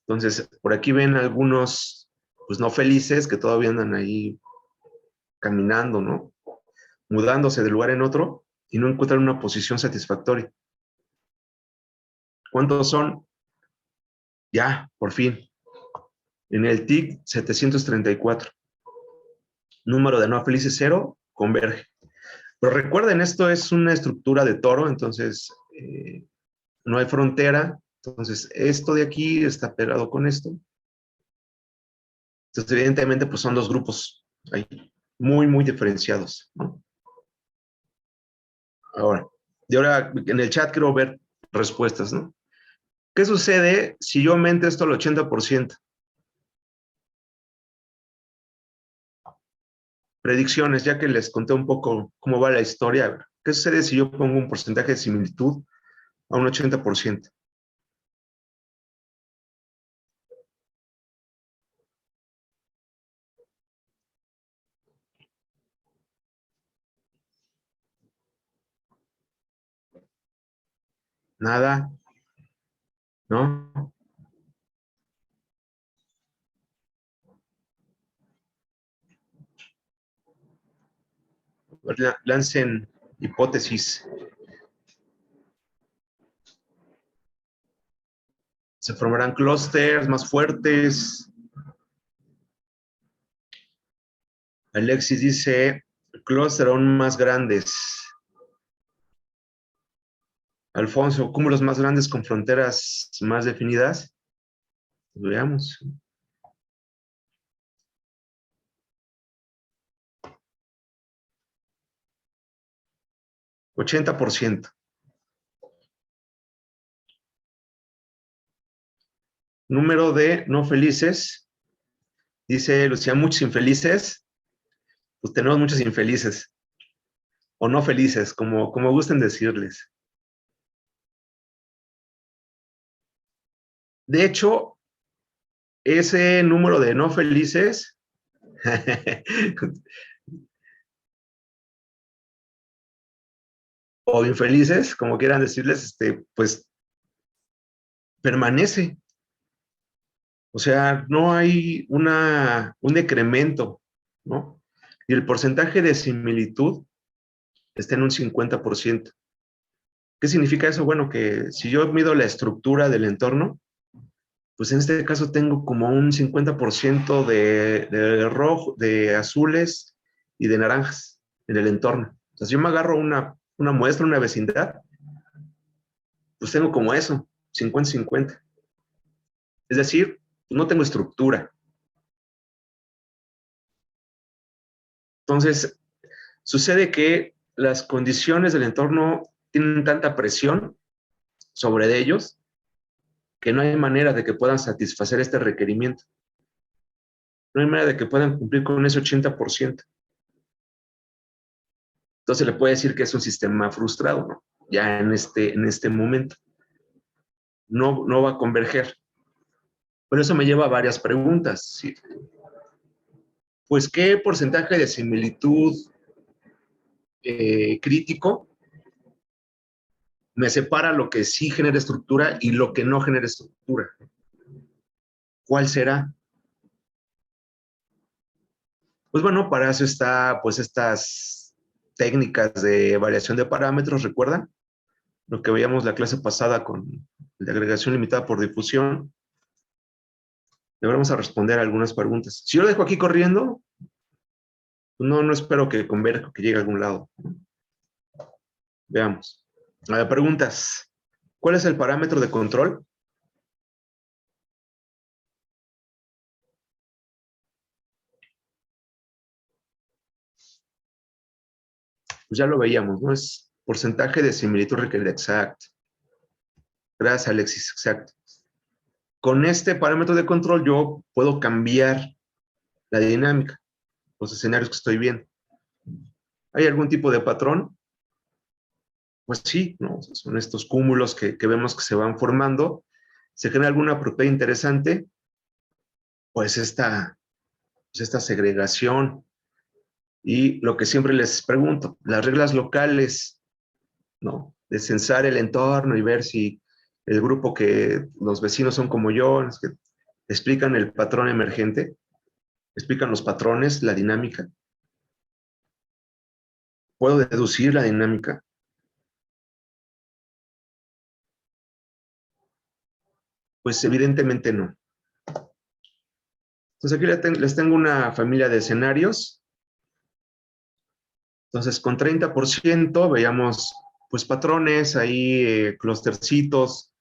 Entonces, por aquí ven algunos, pues no felices, que todavía andan ahí caminando, ¿no? Mudándose de lugar en otro y no encuentran una posición satisfactoria. ¿Cuántos son? Ya, por fin. En el TIC, 734. Número de no felices 0, converge. Pero recuerden, esto es una estructura de toro, entonces no hay frontera. Entonces, esto de aquí está pegado con esto. Entonces, evidentemente, pues son dos grupos ahí, muy, muy diferenciados, ¿no? Ahora, y ahora en el chat quiero ver respuestas, ¿no? ¿Qué sucede si yo aumento esto al 80%? Predicciones, ya que les conté un poco cómo va la historia. ¿Qué sucede si yo pongo un porcentaje de similitud a un 80%? Nada, ¿no? Lancen hipótesis. Se formarán clústeres más fuertes. Alexis dice clústeres aún más grandes. Alfonso, cúmulos más grandes con fronteras más definidas. Veamos. 80%. Número de no felices. Dice Lucía, muchos infelices. Pues tenemos muchos infelices. O no felices, como gusten decirles. De hecho, ese número de no felices o infelices, como quieran decirles, pues permanece. O sea, no hay un decremento, ¿no? Y el porcentaje de similitud está en un 50%. ¿Qué significa eso? Bueno, que si yo mido la estructura del entorno, pues en este caso tengo como un 50% de rojo, de azules y de naranjas en el entorno. O sea, si yo me agarro una una muestra, una vecindad, pues tengo como eso, 50-50. Es decir, no tengo estructura. Entonces, sucede que las condiciones del entorno tienen tanta presión sobre ellos que no hay manera de que puedan satisfacer este requerimiento. No hay manera de que puedan cumplir con ese 80%. Entonces le puede decir que es un sistema frustrado, ¿no? Ya en este momento. No va a converger. Pero eso me lleva a varias preguntas. ¿Sí? Pues, ¿qué porcentaje de similitud crítico me separa lo que sí genera estructura y lo que no genera estructura? ¿Cuál será? Pues bueno, para eso está, pues, estas técnicas de variación de parámetros, ¿recuerdan? Lo que veíamos la clase pasada con la agregación limitada por difusión. Le vamos a responder algunas preguntas. Si yo lo dejo aquí corriendo, pues no espero que converja, que llegue a algún lado. Veamos. A ver, preguntas. ¿Cuál es el parámetro de control? Pues ya lo veíamos, ¿no? Es porcentaje de similitud requerida, exacto. Gracias, Alexis, exacto. Con este parámetro de control yo puedo cambiar la dinámica, los escenarios que estoy viendo. ¿Hay algún tipo de patrón? Pues sí, ¿no? Son estos cúmulos que vemos que se van formando. ¿Se genera alguna propiedad interesante? Pues esta segregación. Y lo que siempre les pregunto, las reglas locales, ¿no? De censar el entorno y ver si el grupo que los vecinos son como yo, los que explican el patrón emergente, explican los patrones, la dinámica. ¿Puedo deducir la dinámica? Pues evidentemente no. Entonces aquí les tengo una familia de escenarios. Entonces con 30% veíamos pues patrones ahí, clustercitos,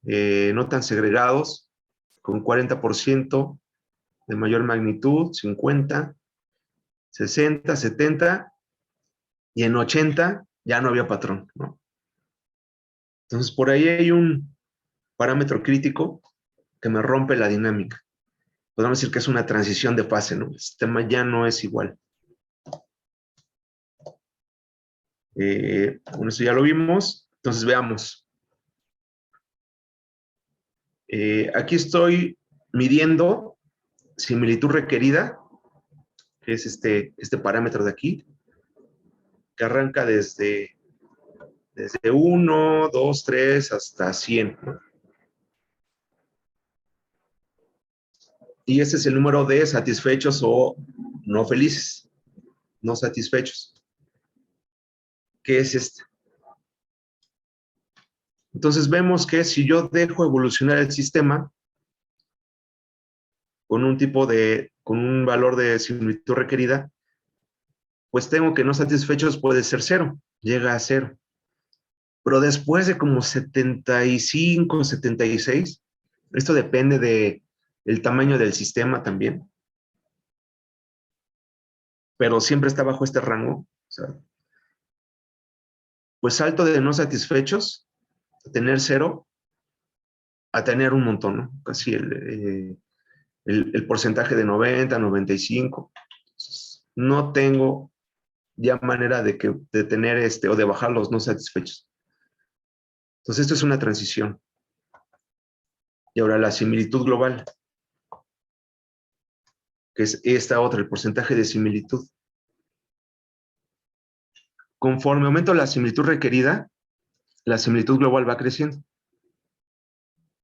no tan segregados, con 40% de mayor magnitud, 50, 60, 70, y en 80 ya no había patrón, ¿no? Entonces por ahí hay un parámetro crítico que me rompe la dinámica. Podemos decir que es una transición de fase, ¿no? El sistema ya no es igual. Bueno, eso ya lo vimos. Entonces veamos. Aquí estoy midiendo similitud requerida, que es este parámetro de aquí, que arranca desde 1, 2, 3 hasta 100, ¿no? Y ese es el número de satisfechos o no felices, no satisfechos, que es este. Entonces vemos que si yo dejo evolucionar el sistema con un valor de similitud requerida, pues tengo que no satisfechos puede ser 0, llega a 0. Pero después de como 75, 76, esto depende del tamaño del sistema también, pero siempre está bajo este rango. O sea, pues salto de no satisfechos, a tener 0, a tener un montón, ¿no? Casi el porcentaje de 90, 95. Entonces, no tengo ya manera de tener o de bajar los no satisfechos. Entonces, esto es una transición. Y ahora la similitud global, que es esta otra, el porcentaje de similitud. Conforme aumento la similitud requerida, la similitud global va creciendo.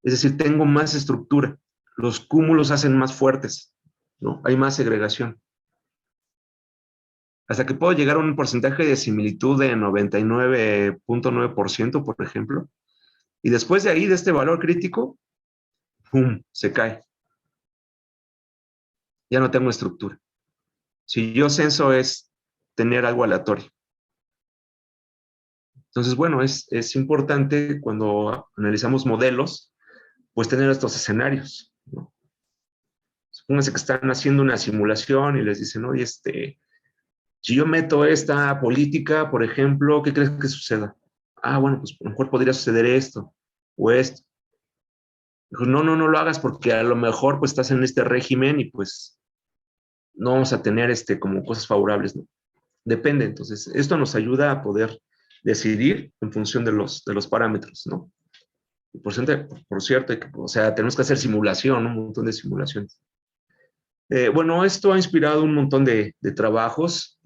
Es decir, tengo más estructura. Los cúmulos hacen más fuertes, ¿no? Hay más segregación. Hasta que puedo llegar a un porcentaje de similitud de 99.9%, por ejemplo. Y después de ahí, de este valor crítico, ¡pum!, se cae. Ya no tengo estructura. Si yo censo es tener algo aleatorio. Entonces, bueno, es importante cuando analizamos modelos, pues tener estos escenarios, ¿no? Supónganse que están haciendo una simulación y les dicen, oye, si yo meto esta política, por ejemplo, ¿qué crees que suceda? Ah, bueno, pues a lo mejor podría suceder esto o esto. Dijo, no, no, no lo hagas porque a lo mejor pues estás en este régimen y pues no vamos a tener como cosas favorables, ¿no? Depende, entonces, esto nos ayuda a poder decidir en función de los parámetros, ¿no? Y por cierto, o sea, tenemos que hacer simulación, ¿no? Un montón de simulaciones. Bueno, esto ha inspirado un montón de trabajos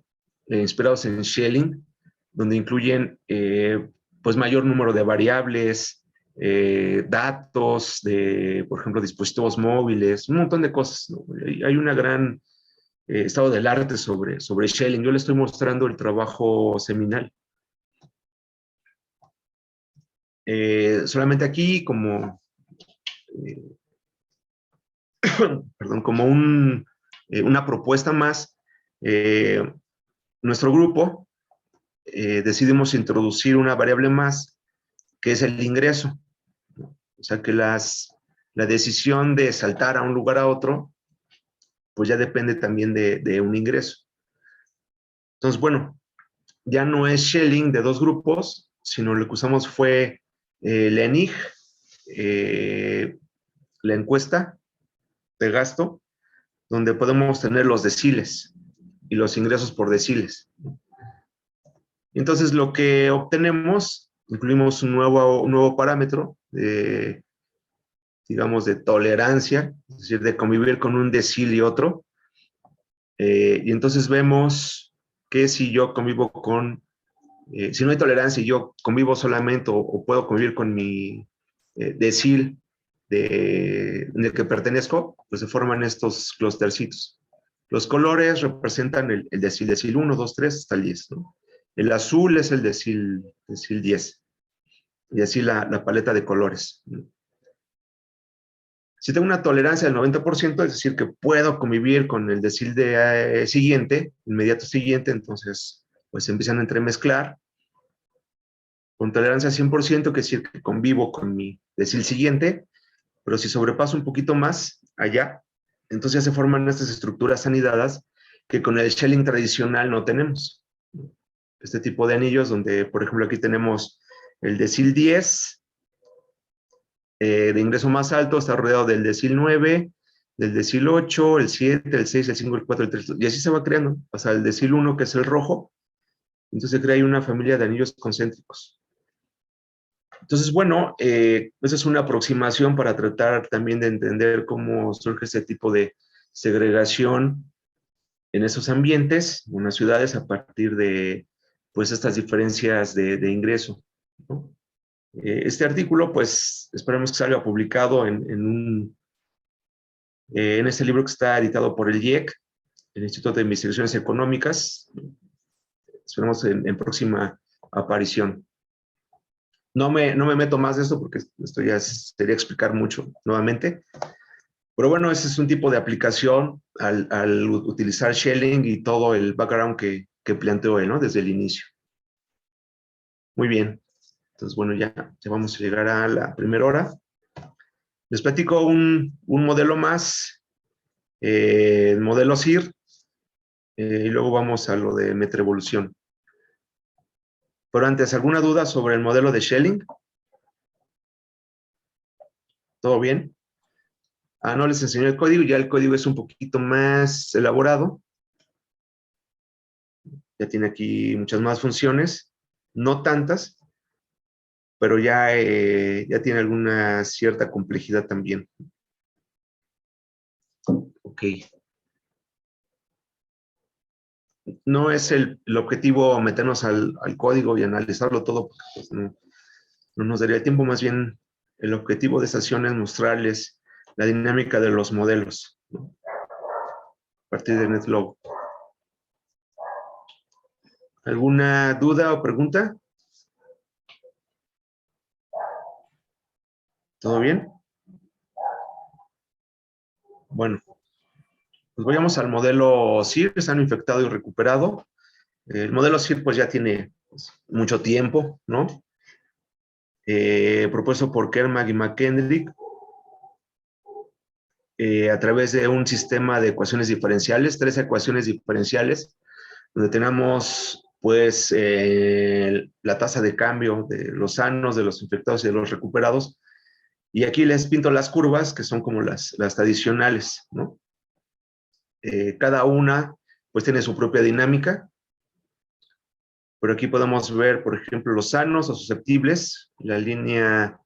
inspirados en Schelling, donde incluyen pues mayor número de variables, datos de, por ejemplo, dispositivos móviles, un montón de cosas, ¿no? Hay una gran estado del arte sobre Schelling. Yo le estoy mostrando el trabajo seminal. Solamente aquí como, perdón, como una propuesta más, nuestro grupo decidimos introducir una variable más, que es el ingreso. O sea que la decisión de saltar a un lugar a otro, pues ya depende también de un ingreso. Entonces, bueno, ya no es Schelling de dos grupos, sino lo que usamos fue la ENIG, la encuesta de gasto, donde podemos tener los deciles y los ingresos por deciles. Entonces, lo que obtenemos, incluimos un nuevo parámetro de, digamos, de tolerancia, es decir, de convivir con un decil y otro. Y entonces vemos que si yo convivo si no hay tolerancia y yo convivo solamente o puedo convivir con mi decil en el que pertenezco, pues se forman estos clustercitos. Los colores representan el decil 1, 2, 3 hasta el 10, ¿no? El azul es el decil 10. Y así la paleta de colores, ¿no? Si tengo una tolerancia del 90%, es decir, que puedo convivir con el decil siguiente, inmediato siguiente, entonces pues se empiezan a entremezclar. Con tolerancia 100%, que decir que convivo con mi decil siguiente, pero si sobrepaso un poquito más allá, entonces ya se forman estas estructuras anidadas que con el Schelling tradicional no tenemos. Este tipo de anillos donde, por ejemplo, aquí tenemos el decil 10, de ingreso más alto, está rodeado del decil 9, del decil 8, el 7, el 6, el 5, el 4, el 3, y así se va creando, hasta el decil 1, que es el rojo. Entonces se crea ahí una familia de anillos concéntricos. Entonces, bueno, esa es una aproximación para tratar también de entender cómo surge ese tipo de segregación en esos ambientes, en las ciudades, a partir de, pues, estas diferencias de ingreso, ¿no? Este artículo, pues, esperamos que salga publicado en este libro que está editado por el IEC, el Instituto de Investigaciones Económicas. Esperamos en próxima aparición. No me meto más de esto porque esto ya sería explicar mucho nuevamente. Pero bueno, ese es un tipo de aplicación al utilizar Schelling y todo el background que planteó él, ¿no? Desde el inicio. Muy bien. Entonces, bueno, ya vamos a llegar a la primera hora. Les platico un modelo más, el modelo CIR, y luego vamos a lo de metroevolución. Pero antes, ¿alguna duda sobre el modelo de Schelling? ¿Todo bien? No les enseñé el código, ya el código es un poquito más elaborado. Ya tiene aquí muchas más funciones, no tantas, pero ya tiene alguna cierta complejidad también. Ok. No es el objetivo meternos al código y analizarlo todo, porque pues, no nos daría tiempo. Más bien, el objetivo de esta sesión es mostrarles la dinámica de los modelos, ¿no? A partir de NetLog. ¿Alguna duda o pregunta? ¿Todo bien? Bueno, pues vayamos al modelo CIR, sano, infectado y recuperado. El modelo CIR pues ya tiene mucho tiempo, ¿no? Propuesto por Kermag y McKendrick, a través de un sistema de ecuaciones diferenciales, 3 ecuaciones diferenciales, donde tenemos pues la tasa de cambio de los sanos, de los infectados y de los recuperados. Y aquí les pinto las curvas, que son como las tradicionales, ¿no? Cada una pues tiene su propia dinámica. Pero aquí podemos ver, por ejemplo, los sanos o susceptibles, la línea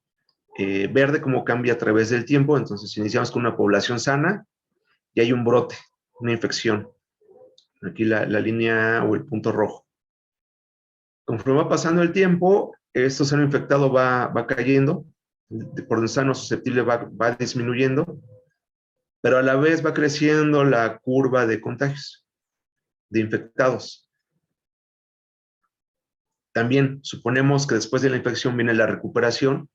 verde, cómo cambia a través del tiempo. Entonces, iniciamos con una población sana y hay un brote, una infección. Aquí la línea o el punto rojo. Conforme va pasando el tiempo, esto sano infectado va cayendo, por el sano susceptible va disminuyendo, pero a la vez va creciendo la curva de contagios, de infectados. También suponemos que después de la infección viene la recuperación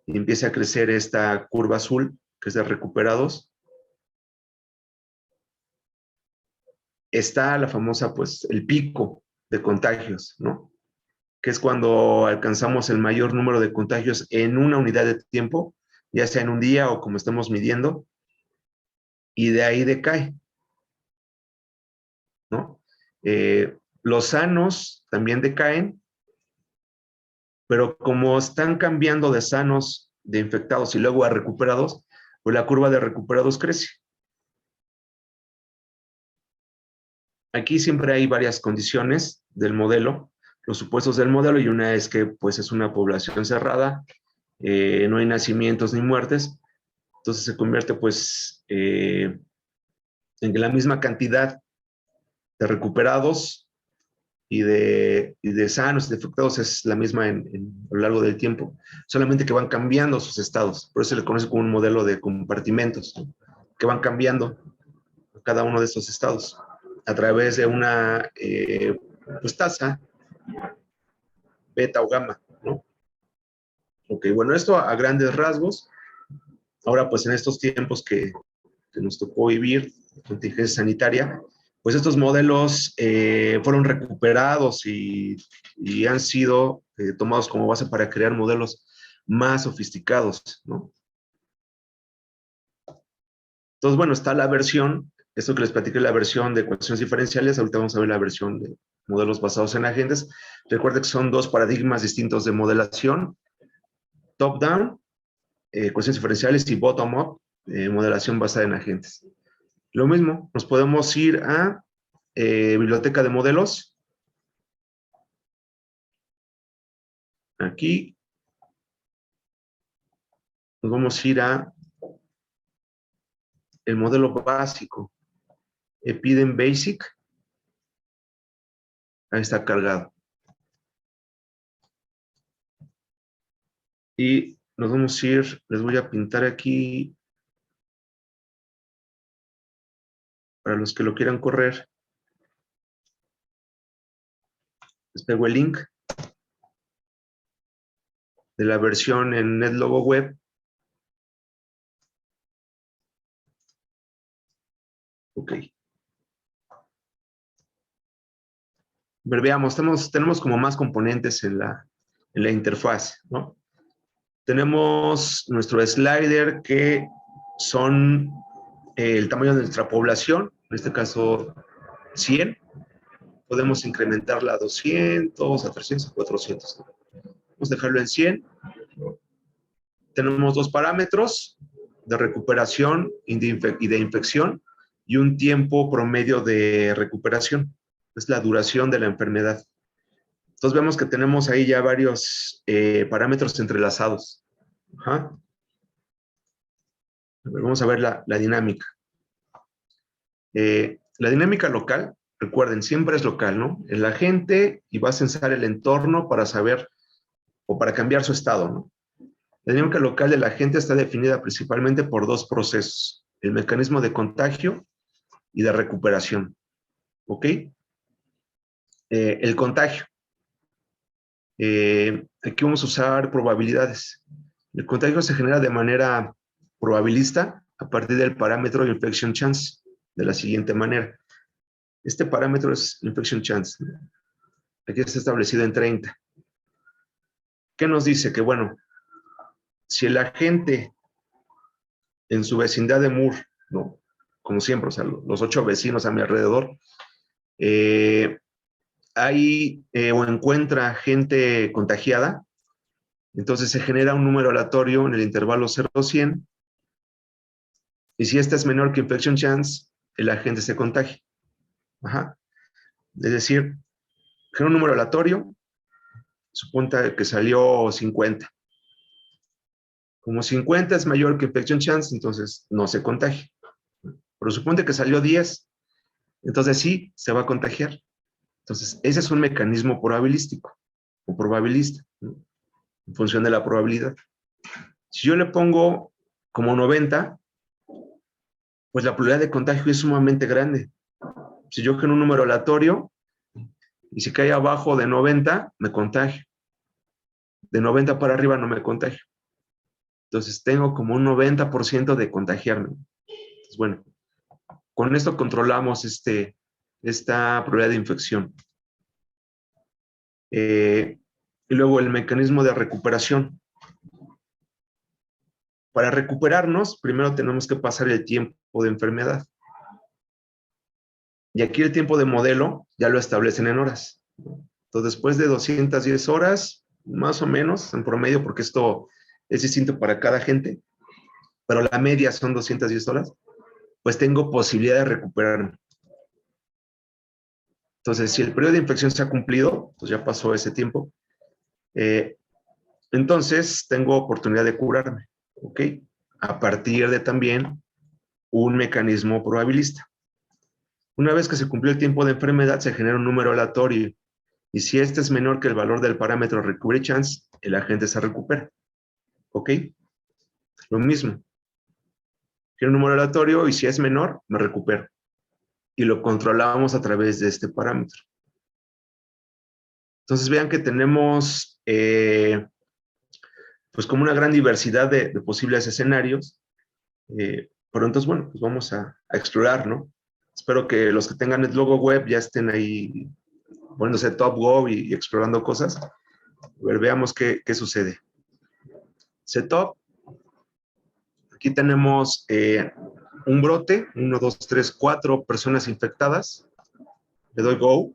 y empieza a crecer esta curva azul, que es de recuperados. Está la famosa, pues, el pico de contagios, ¿no? Que es cuando alcanzamos el mayor número de contagios en una unidad de tiempo, ya sea en un día o como estamos midiendo, y de ahí decae, ¿no? Los sanos también decaen, pero como están cambiando de sanos, de infectados y luego a recuperados, pues la curva de recuperados crece. Aquí siempre hay varias condiciones del modelo, los supuestos del modelo, y una es que pues es una población cerrada, no hay nacimientos ni muertes, entonces se convierte pues en la misma cantidad de recuperados y de sanos y de infectados es la misma a lo largo del tiempo, solamente que van cambiando sus estados, por eso se le conoce como un modelo de compartimentos, ¿no? Que van cambiando cada uno de estos estados a través de una pues tasa beta o gamma, ¿no? Ok, bueno, esto a grandes rasgos. Ahora, pues en estos tiempos que nos tocó vivir, contingencia sanitaria, pues estos modelos fueron recuperados y han sido tomados como base para crear modelos más sofisticados, ¿no? Entonces, bueno, está la versión, esto que les platiqué, la versión de ecuaciones diferenciales. Ahorita vamos a ver la versión de modelos basados en agentes. Recuerden que son 2 paradigmas distintos de modelación: top-down, ecuaciones diferenciales, y bottom-up, modelación basada en agentes. Lo mismo, nos podemos ir a biblioteca de modelos. Aquí nos vamos a ir a el modelo básico, Epidem Basic. Ahí está cargado. Y nos vamos a ir, les voy a pintar aquí, para los que lo quieran correr. Les pego el link de la versión en NetLogo Web. Ok. Pero veamos, tenemos como más componentes en la interfaz, ¿no? Tenemos nuestro slider, que son el tamaño de nuestra población, en este caso 100. Podemos incrementarla a 200, a 300, a 400. Vamos a dejarlo en 100. Tenemos 2 parámetros de recuperación y de infección, y un tiempo promedio de recuperación. Es la duración de la enfermedad. Entonces vemos que tenemos ahí ya varios parámetros entrelazados. Ajá. Vamos a ver la dinámica. La dinámica local, recuerden, siempre es local, ¿no? El agente, y va a censar el entorno para saber o para cambiar su estado, ¿no? La dinámica local del agente está definida principalmente por 2 procesos: el mecanismo de contagio y de recuperación. ¿Ok? El contagio. Aquí vamos a usar probabilidades. El contagio se genera de manera probabilista a partir del parámetro de infection chance, de la siguiente manera. Este parámetro es infection chance, ¿no? Aquí está establecido en 30. ¿Qué nos dice? Que bueno, si el agente en su vecindad de Moore, ¿no? Como siempre, o sea, los 8 vecinos a mi alrededor, hay o encuentra gente contagiada, entonces se genera un número aleatorio en el intervalo 0-100, y si este es menor que infection chance, el agente se contagia. Ajá. Es decir, genera un número aleatorio, suponte que salió 50. Como 50 es mayor que infection chance, entonces no se contagia. Pero suponte que salió 10, entonces sí se va a contagiar. Entonces, ese es un mecanismo probabilístico o probabilista, ¿no? En función de la probabilidad. Si yo le pongo como 90, pues la probabilidad de contagio es sumamente grande. Si yo genero un número aleatorio y si cae abajo de 90, me contagio. De 90 para arriba no me contagio. Entonces tengo como un 90% de contagiarme. Entonces, bueno, con esto controlamos esta probabilidad de infección. Y luego el mecanismo de recuperación. Para recuperarnos, primero tenemos que pasar el tiempo de enfermedad. Y aquí el tiempo de modelo ya lo establecen en horas. Entonces, después de 210 horas, más o menos, en promedio, porque esto es distinto para cada gente, pero la media son 210 horas, pues tengo posibilidad de recuperarme. Entonces, si el periodo de infección se ha cumplido, pues ya pasó ese tiempo, entonces tengo oportunidad de curarme, ¿ok? A partir de también un mecanismo probabilista. Una vez que se cumplió el tiempo de enfermedad, se genera un número aleatorio, y si este es menor que el valor del parámetro recovery chance, el agente se recupera, ¿ok? Lo mismo. Quiero un número aleatorio y si es menor, me recupero. Y lo controlamos a través de este parámetro. Entonces vean que tenemos pues como una gran diversidad de posibles escenarios. Pero entonces, bueno, pues vamos a explorar, ¿no? Espero que los que tengan el logo web ya estén ahí poniéndose top go y explorando cosas. A ver, veamos qué sucede. Setup. Aquí tenemos un brote, 1, 2, 3, 4 personas infectadas. Le doy go.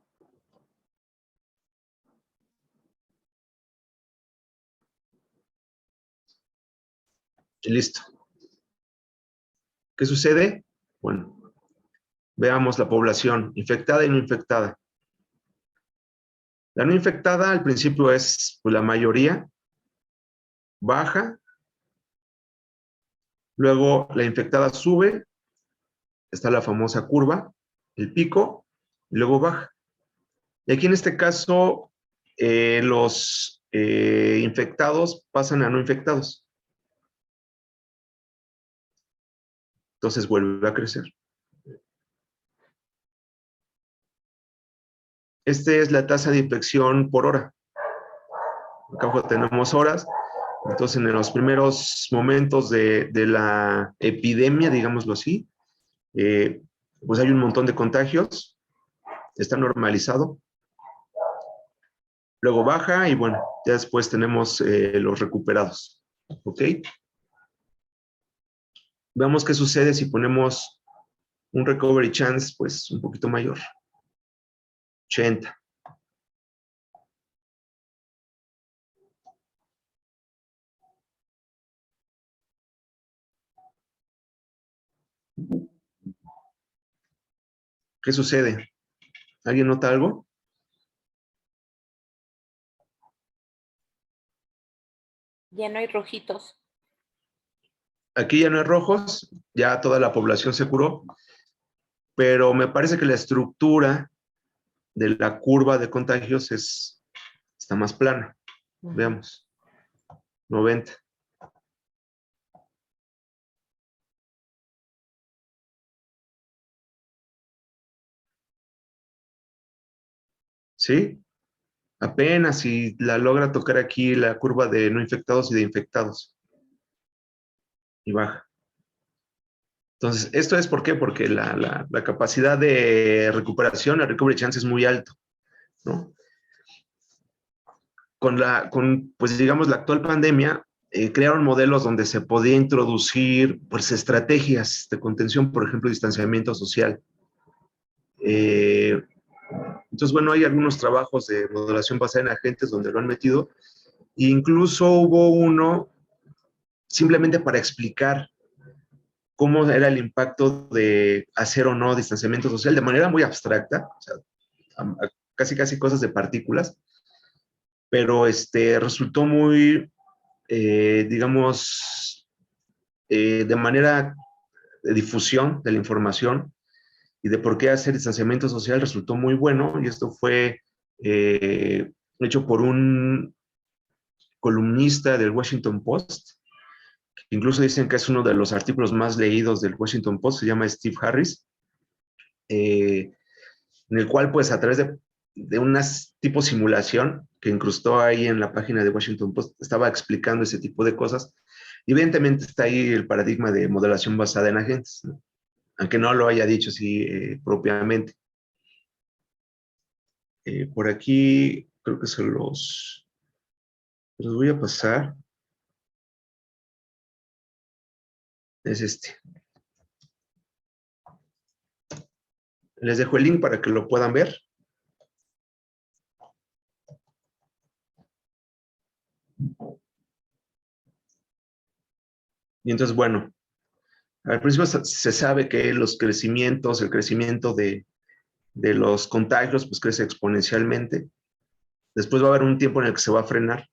Y listo. ¿Qué sucede? Bueno, veamos la población infectada y no infectada. La no infectada al principio es pues, la mayoría, baja, luego la infectada sube, está la famosa curva, el pico, y luego baja. Y aquí en este caso, los infectados pasan a no infectados. Entonces vuelve a crecer. Esta es la tasa de infección por hora. Acá abajo tenemos horas. Entonces, en los primeros momentos de la epidemia, digámoslo así, pues hay un montón de contagios. Está normalizado. Luego baja y bueno, ya después tenemos los recuperados. ¿Ok? Veamos qué sucede si ponemos un recovery chance, pues un poquito mayor. 80. ¿Qué sucede? ¿Alguien nota algo? Ya no hay rojitos. Aquí ya no hay rojos, ya toda la población se curó, pero me parece que la estructura de la curva de contagios está más plana. Veamos. 90. ¿Sí? Apenas si la logra tocar aquí la curva de no infectados y de infectados. Y baja. Entonces, ¿esto es por qué? Porque la capacidad de recuperación, el recovery chance es muy alto, ¿no? pues digamos, la actual pandemia, crearon modelos donde se podía introducir pues estrategias de contención, por ejemplo, distanciamiento social. Entonces, bueno, hay algunos trabajos de modelación basada en agentes donde lo han metido. E incluso hubo uno simplemente para explicar cómo era el impacto de hacer o no distanciamiento social de manera muy abstracta, o sea, casi cosas de partículas, pero resultó muy, digamos, de manera de difusión de la información y de por qué hacer distanciamiento social resultó muy bueno, y esto fue hecho por un columnista del Washington Post, que incluso dicen que es uno de los artículos más leídos del Washington Post, se llama Steve Harris, en el cual pues a través de una tipo simulación que incrustó ahí en la página de Washington Post, estaba explicando ese tipo de cosas. Y evidentemente está ahí el paradigma de modelación basada en agentes, ¿no? Aunque no lo haya dicho así propiamente. Por aquí creo que se los voy a pasar. Es este. Les dejo el link para que lo puedan ver. Y entonces, bueno, al principio se sabe que los crecimientos, el crecimiento de los contagios, pues crece exponencialmente. Después va a haber un tiempo en el que se va a frenar.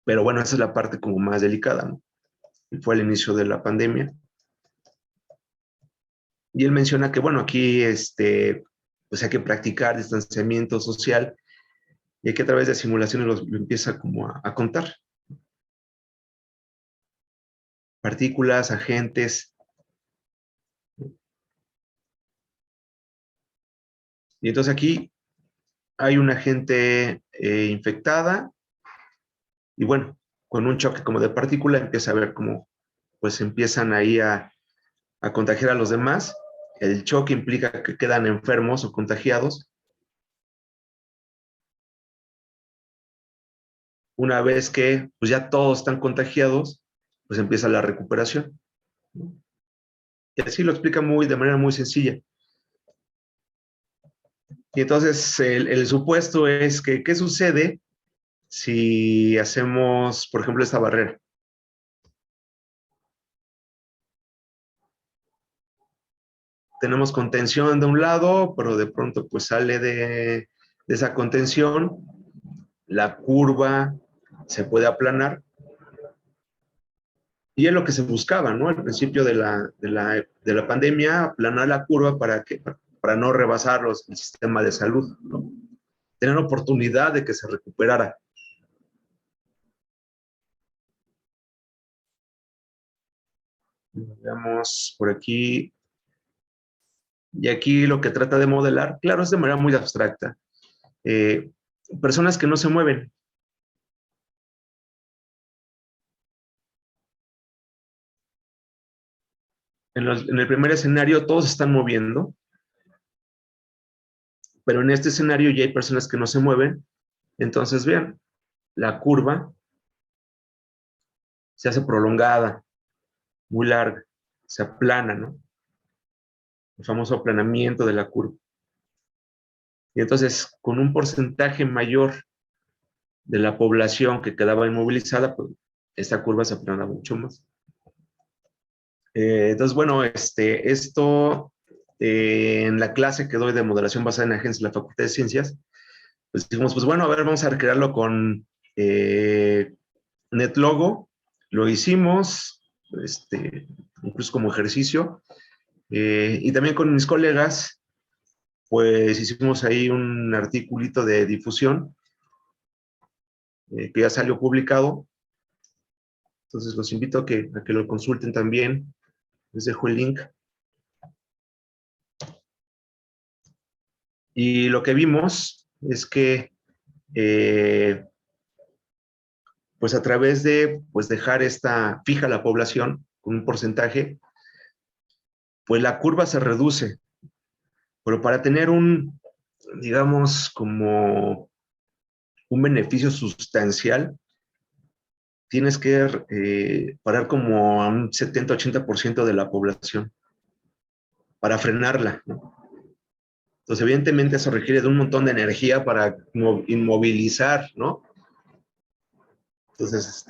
Pero bueno, esa es la parte como más delicada, ¿no? Y fue el inicio de la pandemia. Y él menciona que, bueno, aquí pues hay que practicar distanciamiento social y que a través de simulaciones lo empieza como a contar. Partículas, agentes. Y entonces aquí hay una agente infectada y bueno, con un choque como de partícula empieza a ver cómo pues empiezan ahí a contagiar a los demás. El choque implica que quedan enfermos o contagiados. Una vez que pues ya todos están contagiados, pues empieza la recuperación. Y así lo explica de manera muy sencilla. Y entonces el supuesto es que, ¿qué sucede si hacemos, por ejemplo, esta barrera? Tenemos contención de un lado, pero de pronto pues sale de esa contención, la curva se puede aplanar. Y es lo que se buscaba, ¿no? Al principio de la pandemia, aplanar la curva para no rebasar el sistema de salud, ¿no? Tener oportunidad de que se recuperara. Veamos por aquí. Y aquí lo que trata de modelar, claro, es de manera muy abstracta. Personas que no se mueven. En el primer escenario todos se están moviendo, pero en este escenario ya hay personas que no se mueven. Entonces, vean, la curva se hace prolongada, muy larga, se aplana, ¿no? El famoso aplanamiento de la curva. Y entonces, con un porcentaje mayor de la población que quedaba inmovilizada, pues esta curva se aplana mucho más. Entonces, bueno, esto en la clase que doy de modelación basada en agentes de la Facultad de Ciencias, pues dijimos, pues bueno, a ver, vamos a recrearlo con NetLogo. Lo hicimos, incluso como ejercicio, y también con mis colegas, pues hicimos ahí un articulito de difusión que ya salió publicado. Entonces los invito a que lo consulten también. Les dejo el link. Y lo que vimos es que pues a través de pues dejar fija la población con un porcentaje, pues la curva se reduce. Pero para tener digamos, como un beneficio sustancial, tienes que parar como a un 70-80% de la población para frenarla, ¿no? Entonces, evidentemente, eso requiere de un montón de energía para inmovilizar, ¿no? Entonces,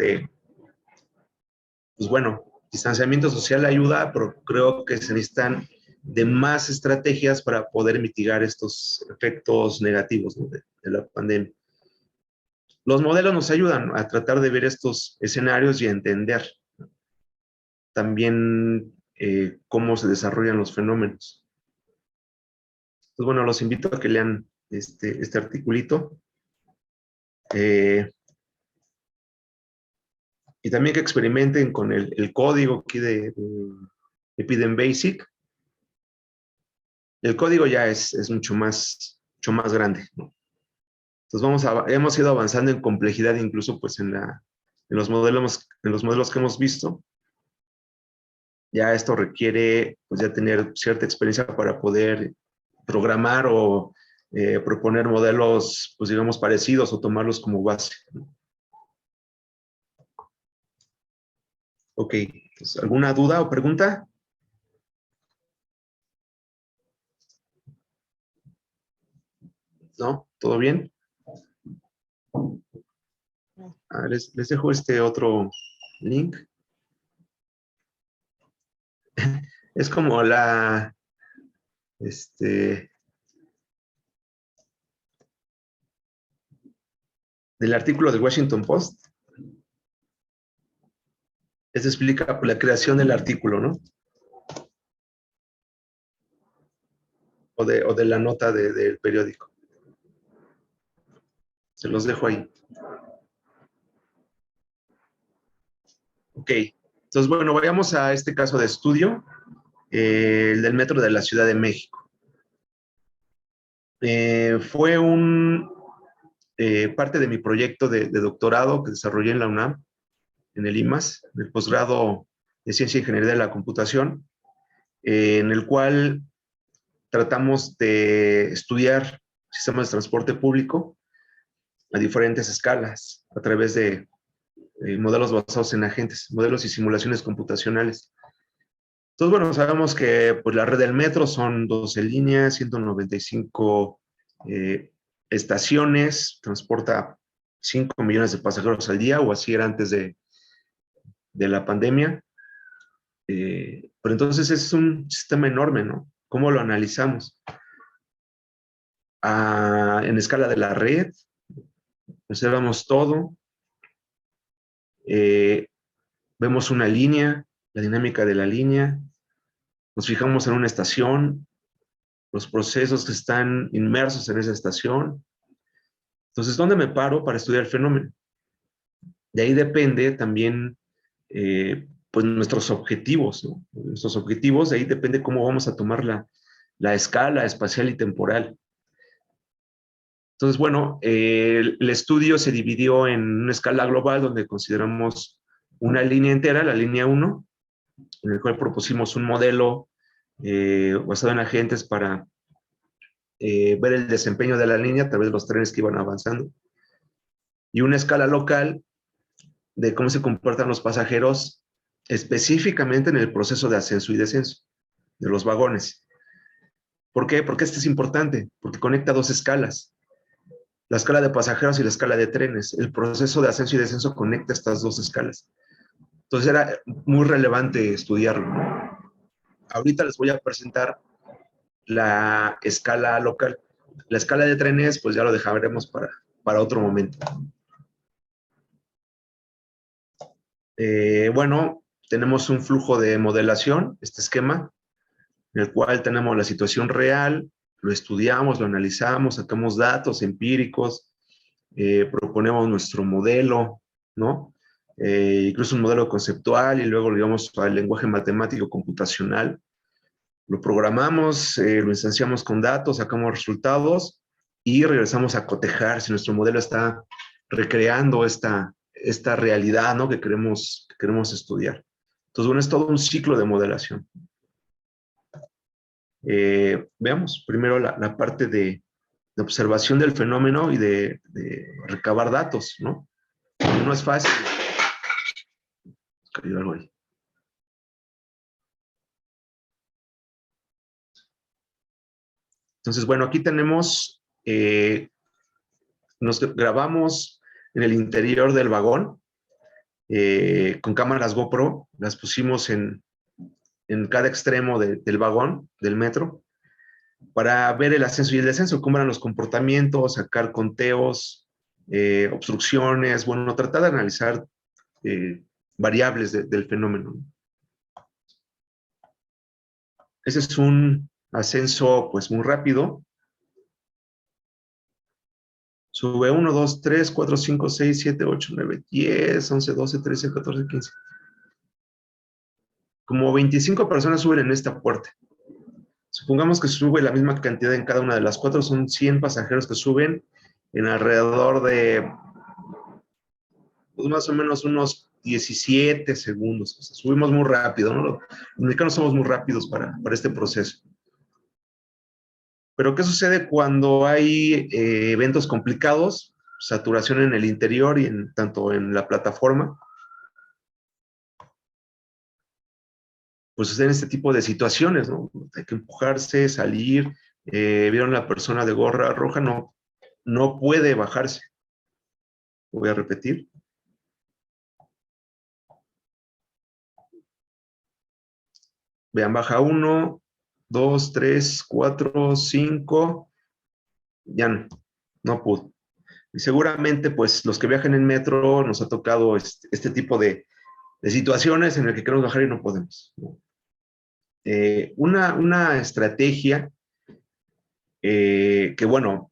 pues bueno, distanciamiento social ayuda, pero creo que se necesitan de más estrategias para poder mitigar estos efectos negativos, ¿no? de la pandemia. Los modelos nos ayudan a tratar de ver estos escenarios y a entender también cómo se desarrollan los fenómenos. Pues bueno, los invito a que lean este articulito. Y también que experimenten con el código aquí de EpidemBasic. El código ya es mucho más grande, ¿no? Entonces hemos ido avanzando en complejidad incluso pues en los modelos que hemos visto. Ya esto requiere pues ya tener cierta experiencia para poder programar o proponer modelos pues digamos parecidos o tomarlos como base, ¿no? Ok, pues, ¿alguna duda o pregunta? ¿No? ¿Todo bien? Les dejo este otro link. Es como del artículo del Washington Post. Eso explica la creación del artículo, ¿no? O de la nota del periódico. Se los dejo ahí. Ok. Entonces, bueno, vayamos a este caso de estudio, el del metro de la Ciudad de México. Fue parte de mi proyecto de doctorado que desarrollé en la UNAM, en el IMAS, en el posgrado de Ciencia e Ingeniería de la Computación, en el cual tratamos de estudiar sistemas de transporte público a diferentes escalas, a través de modelos basados en agentes, modelos y simulaciones computacionales. Entonces, bueno, sabemos que pues, la red del metro son 12 líneas, 195 estaciones, transporta 5 millones de pasajeros al día, o así era antes de la pandemia. Pero entonces es un sistema enorme, ¿no? ¿Cómo lo analizamos? En escala de la red, observamos todo, vemos una línea, la dinámica de la línea, nos fijamos en una estación, los procesos que están inmersos en esa estación. Entonces, ¿dónde me paro para estudiar el fenómeno? De ahí depende también, pues, nuestros objetivos, ¿no? Nuestros objetivos, de ahí depende cómo vamos a tomar la escala espacial y temporal. Entonces, bueno, el estudio se dividió en una escala global donde consideramos una línea entera, la línea 1, en el cual propusimos un modelo basado en agentes para ver el desempeño de la línea a través de los trenes que iban avanzando. Y una escala local de cómo se comportan los pasajeros específicamente en el proceso de ascenso y descenso de los vagones. ¿Por qué? Porque este es importante, porque conecta dos escalas. La escala de pasajeros y la escala de trenes. El proceso de ascenso y descenso conecta estas dos escalas. Entonces era muy relevante estudiarlo. Ahorita les voy a presentar la escala local. La escala de trenes, pues ya lo dejaremos para otro momento. Bueno, tenemos un flujo de modelación, este esquema, en el cual tenemos la situación real, lo estudiamos, lo analizamos, sacamos datos empíricos, proponemos nuestro modelo, ¿no? Incluso un modelo conceptual y luego lo llevamos al lenguaje matemático computacional. Lo programamos, lo instanciamos con datos, sacamos resultados y regresamos a cotejar si nuestro modelo está recreando esta realidad, ¿no? que queremos estudiar. Entonces, bueno, es todo un ciclo de modelación. Veamos primero la parte de observación del fenómeno y de recabar datos, ¿no? No es fácil. Cayó algo ahí. Entonces, bueno, aquí tenemos, nos grabamos en el interior del vagón con cámaras GoPro, las pusimos en cada extremo del vagón, del metro, para ver el ascenso y el descenso, cómo eran los comportamientos, sacar conteos, obstrucciones, bueno, tratar de analizar variables del fenómeno. Ese es un ascenso pues muy rápido. Sube 1, 2, 3, 4, 5, 6, 7, 8, 9, 10, 11, 12, 13, 14, 15. Como 25 personas suben en esta puerta. Supongamos que sube la misma cantidad en cada una de las 4, son 100 pasajeros que suben en alrededor de pues, más o menos unos 17 segundos. O sea, subimos muy rápido, ¿no? Los mexicanos somos muy rápidos para este proceso. Pero ¿qué sucede cuando hay eventos complicados? Saturación en el interior y tanto en la plataforma. Pues suceden este tipo de situaciones, ¿no? Hay que empujarse, salir. ¿Vieron la persona de gorra roja? No puede bajarse. Voy a repetir. Vean, baja 1, 2, 3, 4, 5. Ya no pudo. Y seguramente, pues, los que viajan en metro nos ha tocado este tipo de situaciones en las que queremos bajar y no podemos, ¿no? Una estrategia que, bueno,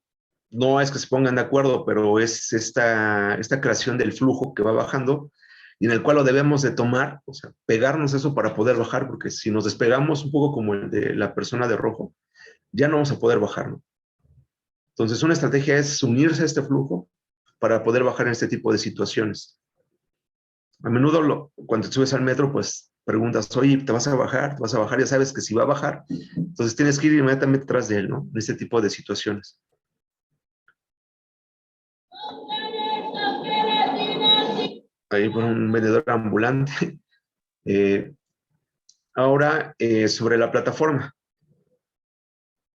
no es que se pongan de acuerdo, pero es esta creación del flujo que va bajando y en el cual lo debemos de tomar, o sea, pegarnos eso para poder bajar, porque si nos despegamos un poco como el de la persona de rojo, ya no vamos a poder bajar, ¿no? Entonces, una estrategia es unirse a este flujo para poder bajar en este tipo de situaciones. A menudo cuando te subes al metro, pues preguntas, oye, ¿te vas a bajar? ¿Te vas a bajar? Ya sabes que si va a bajar, entonces tienes que ir inmediatamente tras de él, ¿no? En este tipo de situaciones. Ahí por un vendedor ambulante. Ahora, sobre la plataforma.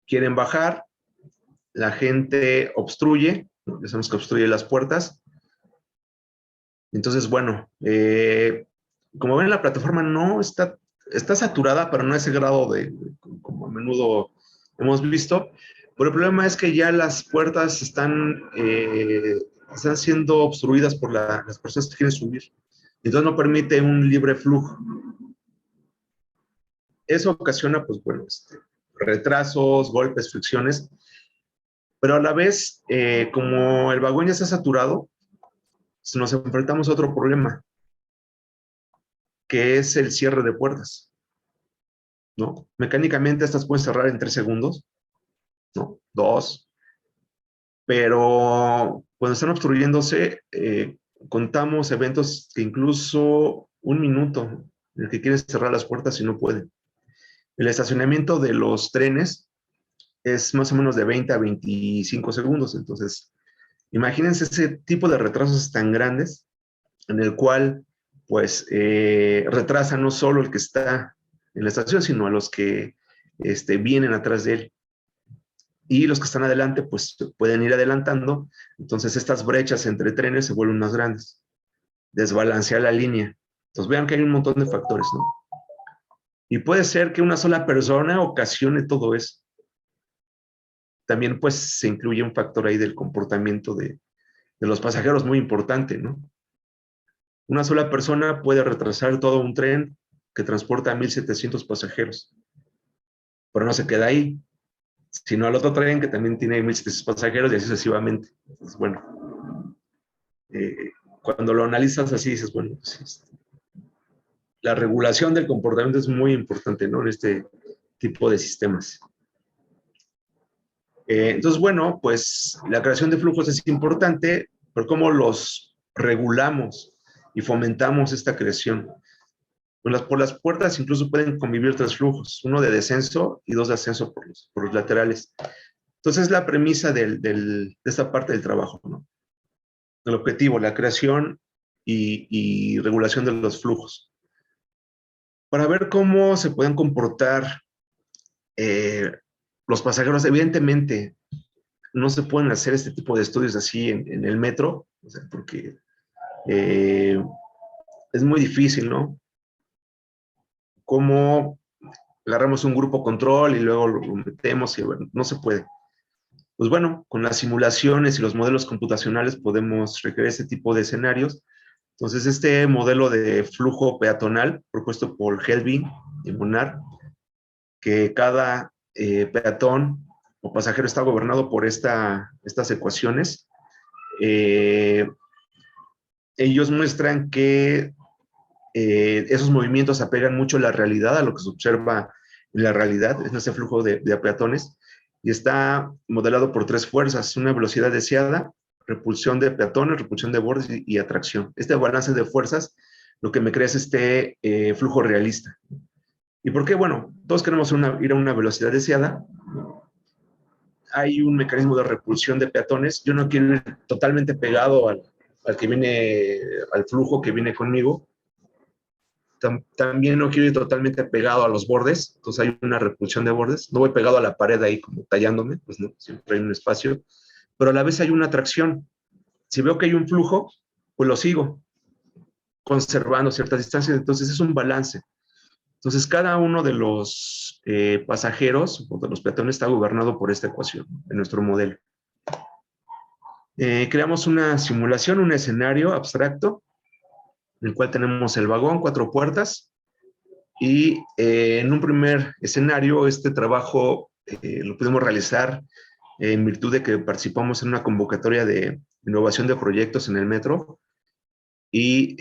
Quieren bajar, la gente obstruye, ya sabemos que obstruye las puertas. Entonces, bueno, como ven, la plataforma no está saturada, pero no a ese grado como a menudo hemos visto. Pero el problema es que ya las puertas están siendo obstruidas por las personas que quieren subir. Entonces no permite un libre flujo. Eso ocasiona, pues bueno, retrasos, golpes, fricciones. Pero a la vez, como el vagón ya está saturado, nos enfrentamos a otro problema, que es el cierre de puertas, ¿no? Mecánicamente estas pueden cerrar en 3 segundos, ¿no? 2. Pero cuando están obstruyéndose, contamos eventos que incluso 1 minuto en el que quieren cerrar las puertas y no pueden. El estacionamiento de los trenes es más o menos de 20 a 25 segundos. Entonces, imagínense ese tipo de retrasos tan grandes en el cual, pues, retrasa no solo el que está en la estación, sino a los que vienen atrás de él. Y los que están adelante, pues, pueden ir adelantando. Entonces, estas brechas entre trenes se vuelven más grandes. Desbalancea la línea. Entonces, vean que hay un montón de factores, ¿no? Y puede ser que una sola persona ocasione todo eso. También, pues, se incluye un factor ahí del comportamiento de los pasajeros muy importante, ¿no? Una sola persona puede retrasar todo un tren que transporta a 1,700 pasajeros, pero no se queda ahí, sino al otro tren que también tiene 1,700 pasajeros y así sucesivamente. Entonces, bueno, cuando lo analizas así, dices, bueno, pues, la regulación del comportamiento es muy importante, ¿no? En este tipo de sistemas. Entonces, bueno, pues la creación de flujos es importante, pero ¿cómo los regulamos y fomentamos esta creación? Por las puertas incluso pueden convivir 3 flujos, uno de descenso y 2 de ascenso por los laterales. Entonces, la premisa de esta parte del trabajo, ¿no? El objetivo, la creación y regulación de los flujos. Para ver cómo se pueden comportar los pasajeros, evidentemente, no se pueden hacer este tipo de estudios así en el metro, o sea, porque es muy difícil, ¿no? Cómo agarramos un grupo control y luego lo metemos y bueno, no se puede. Pues bueno, con las simulaciones y los modelos computacionales podemos recrear este tipo de escenarios. Entonces, este modelo de flujo peatonal propuesto por Helbing y Monar, que cada peatón o pasajero está gobernado por estas ecuaciones, ellos muestran que esos movimientos apegan mucho a la realidad, a lo que se observa en la realidad, es ese flujo de peatones, y está modelado por 3 fuerzas: una velocidad deseada, repulsión de peatones, repulsión de bordes y atracción. Este balance de fuerzas lo que me crea es este flujo realista. ¿Y por qué? Bueno, todos queremos ir a una velocidad deseada. Hay un mecanismo de repulsión de peatones. Yo no quiero ir totalmente pegado al que viene, al flujo que viene conmigo. También no quiero ir totalmente pegado a los bordes, entonces hay una repulsión de bordes. No voy pegado a la pared ahí como tallándome, pues no, siempre hay un espacio, pero a la vez hay una atracción. Si veo que hay un flujo, pues lo sigo, conservando ciertas distancias, entonces es un balance. Entonces cada uno de los pasajeros o de los peatones está gobernado por esta ecuación en nuestro modelo. Creamos una simulación, un escenario abstracto, en el cual tenemos el vagón, 4 puertas, y en un primer escenario este trabajo lo pudimos realizar en virtud de que participamos en una convocatoria de innovación de proyectos en el metro y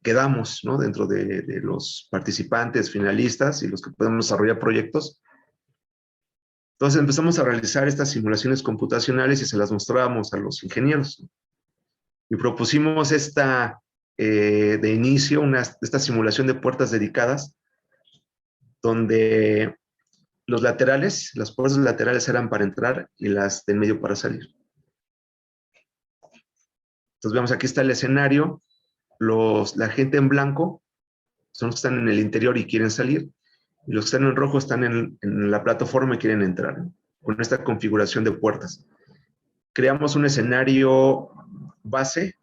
quedamos, ¿no?, dentro de los participantes finalistas y los que podemos desarrollar proyectos. Entonces empezamos a realizar estas simulaciones computacionales y se las mostrábamos a los ingenieros. Y propusimos de inicio esta simulación de puertas dedicadas, donde los laterales, las puertas laterales eran para entrar y las del medio para salir. Entonces vemos aquí está el escenario, la gente en blanco son los que están en el interior y quieren salir, y los que están en rojo están en la plataforma y quieren entrar, ¿no?, con esta configuración de puertas. Creamos un escenario base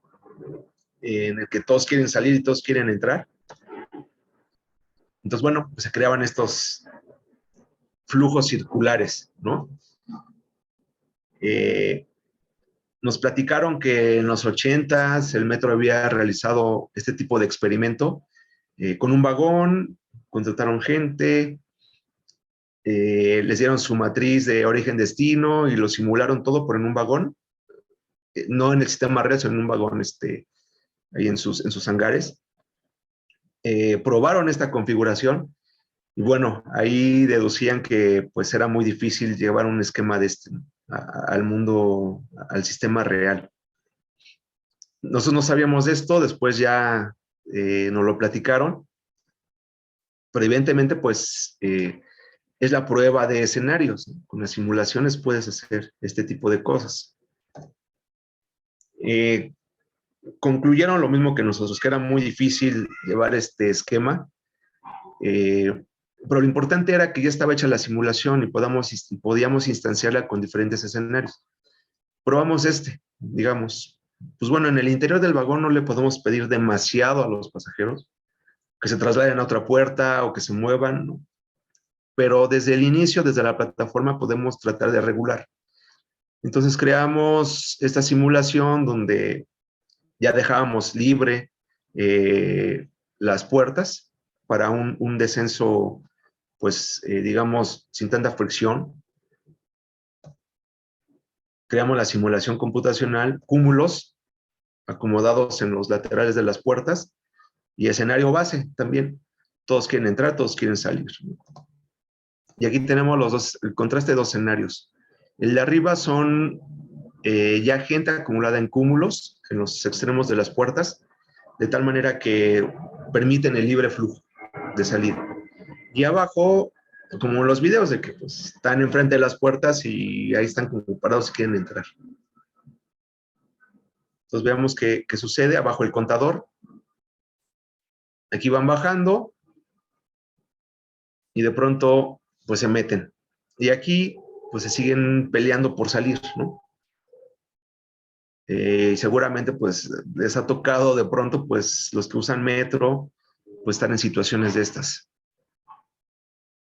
en el que todos quieren salir y todos quieren entrar. Entonces, bueno, pues se creaban estos flujos circulares, ¿no? Nos platicaron que en los 80s el metro había realizado este tipo de experimento con un vagón, contrataron gente, les dieron su matriz de origen-destino y lo simularon todo, pero en un vagón, no en el sistema red, sino en un vagón ahí en sus hangares. Probaron esta configuración y bueno, ahí deducían que pues era muy difícil llevar un esquema de al mundo, al sistema real. Nosotros no sabíamos de esto, después ya nos lo platicaron, pero evidentemente pues es la prueba de escenarios, ¿no? Con las simulaciones puedes hacer este tipo de cosas. Concluyeron lo mismo que nosotros, que era muy difícil llevar este esquema, pero lo importante era que ya estaba hecha la simulación y podíamos instanciarla con diferentes escenarios. Probamos digamos, pues bueno, en el interior del vagón no le podemos pedir demasiado a los pasajeros, que se trasladen a otra puerta o que se muevan, ¿no? Pero desde el inicio, desde la plataforma, podemos tratar de regular. Entonces creamos esta simulación donde ya dejábamos libre las puertas para un descenso, pues, digamos, sin tanta fricción. Creamos la simulación computacional, cúmulos acomodados en los laterales de las puertas y escenario base también. Todos quieren entrar, todos quieren salir. Y aquí tenemos el contraste de 2 escenarios. El de arriba son ya gente acumulada en cúmulos en los extremos de las puertas, de tal manera que permiten el libre flujo de salida. Y abajo como los videos de que pues, están enfrente de las puertas y ahí están como parados y quieren entrar. Entonces veamos qué sucede abajo el contador. Aquí van bajando y de pronto pues se meten. Y aquí pues se siguen peleando por salir, ¿no? Seguramente pues les ha tocado de pronto pues los que usan metro pues están en situaciones de estas.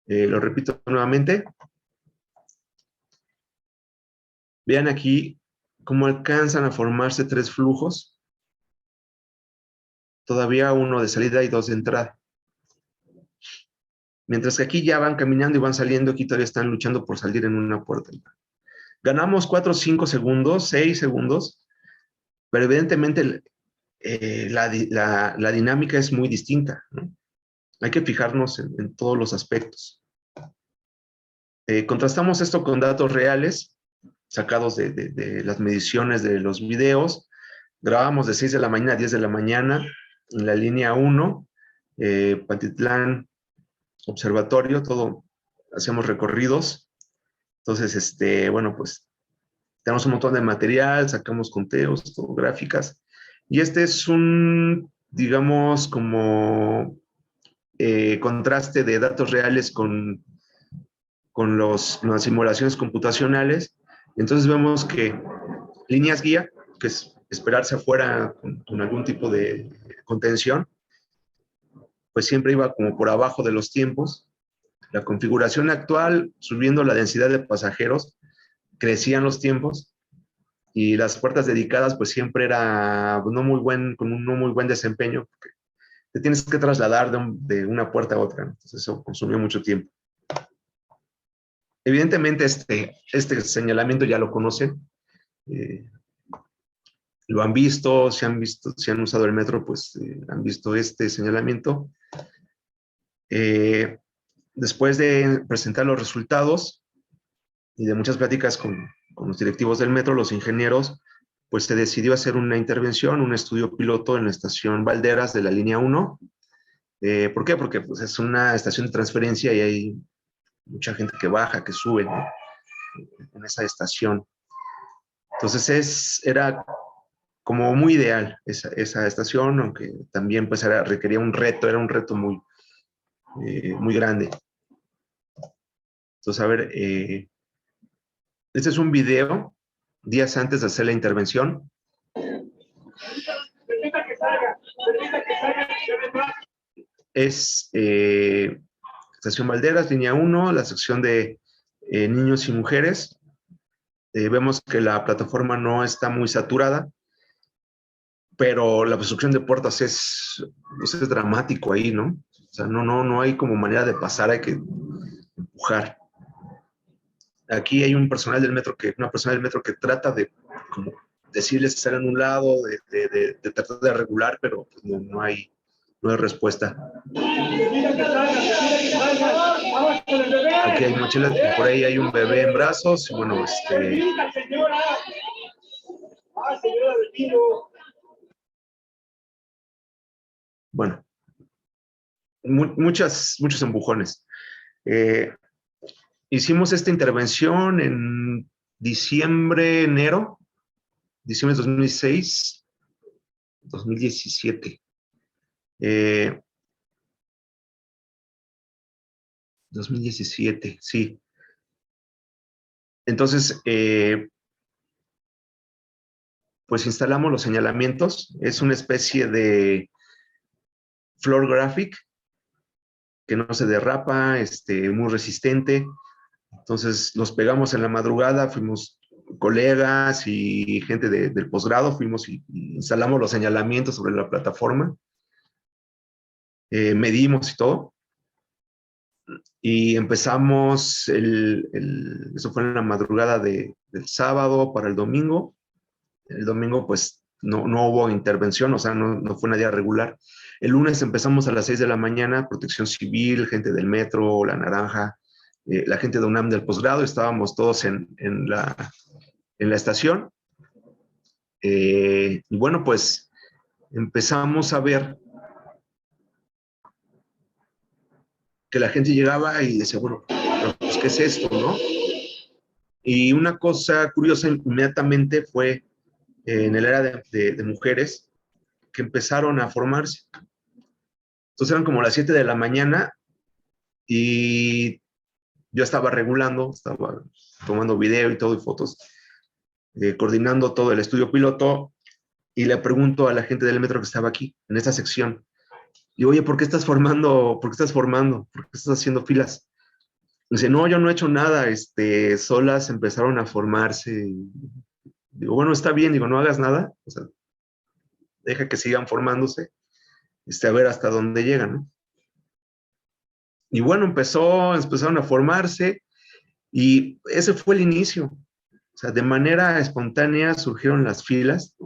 Lo repito nuevamente. Vean aquí cómo alcanzan a formarse 3 flujos. Todavía uno de salida y 2 de entrada. Mientras que aquí ya van caminando y van saliendo, aquí todavía están luchando por salir en una puerta. Ganamos 4, 5 segundos, 6 segundos, pero evidentemente la dinámica es muy distinta, ¿no? Hay que fijarnos en todos los aspectos. Contrastamos esto con datos reales, sacados de las mediciones de los videos. Grabamos de 6 de la mañana a 10 de la mañana en la línea 1, Pantitlán, Observatorio, todo, hacemos recorridos. Entonces, bueno, pues tenemos un montón de material, sacamos conteos, todo, gráficas. Y este es un, digamos, como contraste de datos reales con las simulaciones computacionales. Entonces vemos que líneas guía, que es esperarse afuera con algún tipo de contención, pues siempre iba como por abajo de los tiempos. La configuración actual, subiendo la densidad de pasajeros, crecían los tiempos y las puertas dedicadas pues siempre era con un no muy buen desempeño, porque te tienes que trasladar de una puerta a otra, entonces eso consumió mucho tiempo. Evidentemente este señalamiento ya lo conocen, lo han visto, si han usado el metro, pues han visto este señalamiento. Después de presentar los resultados y de muchas pláticas con los directivos del metro, los ingenieros, pues se decidió hacer una intervención, un estudio piloto en la estación Valderas de la línea 1. ¿Por qué? Porque pues, es una estación de transferencia y hay mucha gente que baja, que sube, ¿no? En esa estación. Entonces era como muy ideal esa estación, aunque también pues requería un reto, era un reto muy, muy grande. Entonces, a ver, este es un video días antes de hacer la intervención. Es Estación Valderas, línea 1, la sección de niños y mujeres. Vemos que la plataforma no está muy saturada, pero la obstrucción de puertas es dramático ahí, ¿no? O sea, no hay como manera de pasar, hay que empujar. Aquí hay una persona del metro que trata de como decirles que están en un lado, de tratar de regular, pero pues no hay respuesta. Aquí hay mochilas, por ahí hay un bebé en brazos, y bueno, bueno, muchos empujones. Hicimos esta intervención en diciembre de 2016, 2017. 2017, sí. Entonces, pues instalamos los señalamientos. Es una especie de floor graphic que no se derrapa, muy resistente. Entonces, los pegamos en la madrugada, fuimos colegas y gente del posgrado, fuimos y instalamos los señalamientos sobre la plataforma. Medimos y todo. Y empezamos, eso fue en la madrugada del sábado para el domingo. El domingo, pues, no hubo intervención, o sea, no fue una día regular. El lunes empezamos a las 6 de la mañana, Protección Civil, gente del metro, La Naranja, la gente de UNAM del posgrado, estábamos todos en la estación. Y bueno, pues, empezamos a ver que la gente llegaba y decía, bueno, pero, pues, ¿qué es esto, no? Y una cosa curiosa inmediatamente fue en el área de mujeres que empezaron a formarse. Entonces eran como las 7 de la mañana y yo estaba regulando, estaba tomando video y todo y fotos, coordinando todo el estudio piloto y le pregunto a la gente del metro que estaba aquí, en esta sección, y oye, ¿por qué estás formando? ¿Por qué estás formando? ¿Por qué estás haciendo filas? Y dice, no, yo no he hecho nada, solas empezaron a formarse. Digo, bueno, está bien, digo, no hagas nada, o sea, deja que sigan formándose, a ver hasta dónde llegan, ¿no? Y bueno, empezaron a formarse y ese fue el inicio. O sea, de manera espontánea surgieron las filas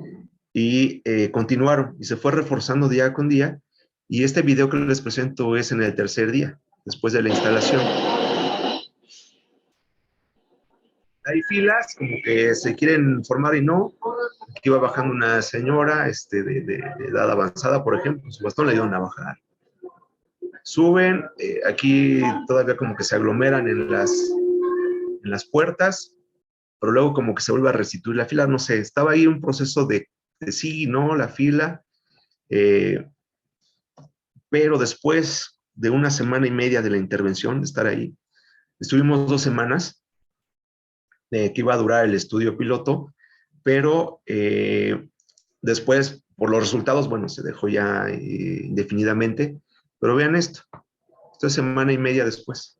y continuaron y se fue reforzando día con día. Y este video que les presento es en el tercer día, después de la instalación. Hay filas como que se quieren formar y no. Aquí va bajando una señora de edad avanzada, por ejemplo, su bastón le ayudan a bajar. Suben, aquí todavía como que se aglomeran en las puertas, pero luego como que se vuelve a restituir la fila, no sé, estaba ahí un proceso de sí y no, la fila, pero después de una semana y media de la intervención, de estar ahí, estuvimos 2 semanas, que iba a durar el estudio piloto, pero después, por los resultados, bueno, se dejó ya indefinidamente, pero vean esto, esta semana y media después,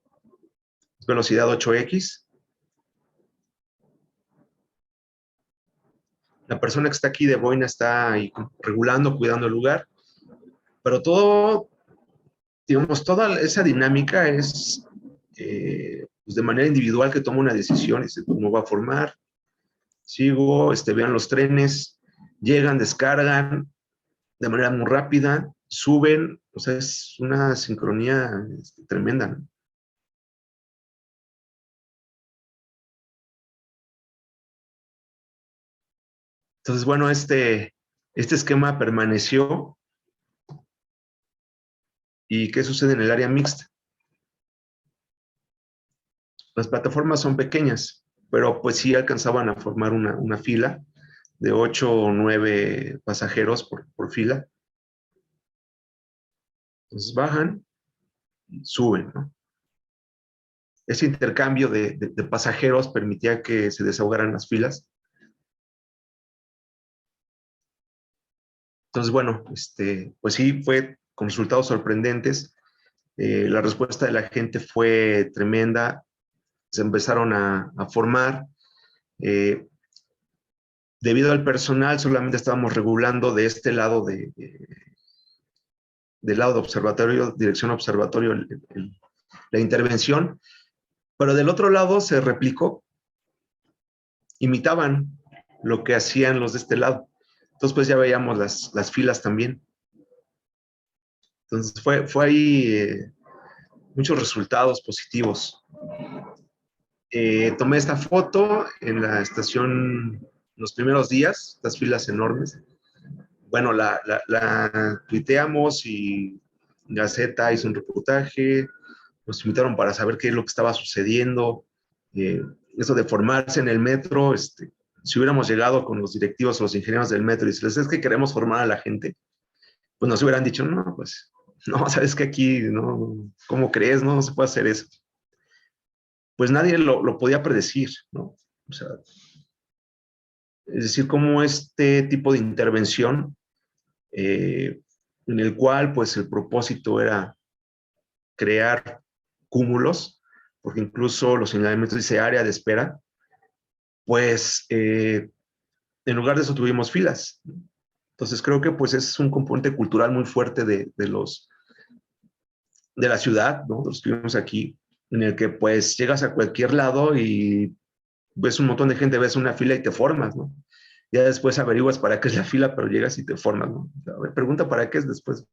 velocidad 8X, la persona que está aquí de boina está ahí regulando, cuidando el lugar, pero todo, digamos, toda esa dinámica es pues de manera individual que toma una decisión y dice, ¿cómo va a formar? Sigo, vean los trenes, llegan, descargan de manera muy rápida, suben, o sea, es una sincronía tremenda, ¿no? Entonces, bueno, este esquema permaneció. ¿Y qué sucede en el área mixta? Las plataformas son pequeñas, pero pues sí alcanzaban a formar una fila de 8 o 9 pasajeros por fila. Entonces bajan y suben, ¿no? Ese intercambio de pasajeros permitía que se desahogaran las filas. Entonces, bueno, pues sí, fue con resultados sorprendentes. La respuesta de la gente fue tremenda. Se empezaron a formar. Debido al personal, solamente estábamos regulando de este lado del lado de observatorio, dirección observatorio, la intervención, pero del otro lado se replicó, imitaban lo que hacían los de este lado. Entonces, pues ya veíamos las filas también. Entonces, fue ahí muchos resultados positivos. Tomé esta foto en la estación los primeros días, las filas enormes. Bueno, la tuiteamos y Gaceta hizo un reportaje, nos invitaron para saber qué es lo que estaba sucediendo, eso de formarse en el metro, si hubiéramos llegado con los directivos o los ingenieros del metro y decirles, es que queremos formar a la gente, pues nos hubieran dicho, no, pues, no, sabes que aquí, no, ¿cómo crees? No, no se puede hacer eso. Pues nadie lo podía predecir, ¿no? O sea, es decir, cómo este tipo de intervención, en el cual, pues, el propósito era crear cúmulos, porque incluso los señalamientos dice área de espera, pues en lugar de eso tuvimos filas. Entonces creo que pues es un componente cultural muy fuerte de la ciudad, ¿no? Los que vivimos aquí, en el que pues llegas a cualquier lado y ves un montón de gente, ves una fila y te formas, ¿no? Ya después averiguas para qué es la fila, pero llegas y te formas, ¿no? A ver, pregunta para qué es después.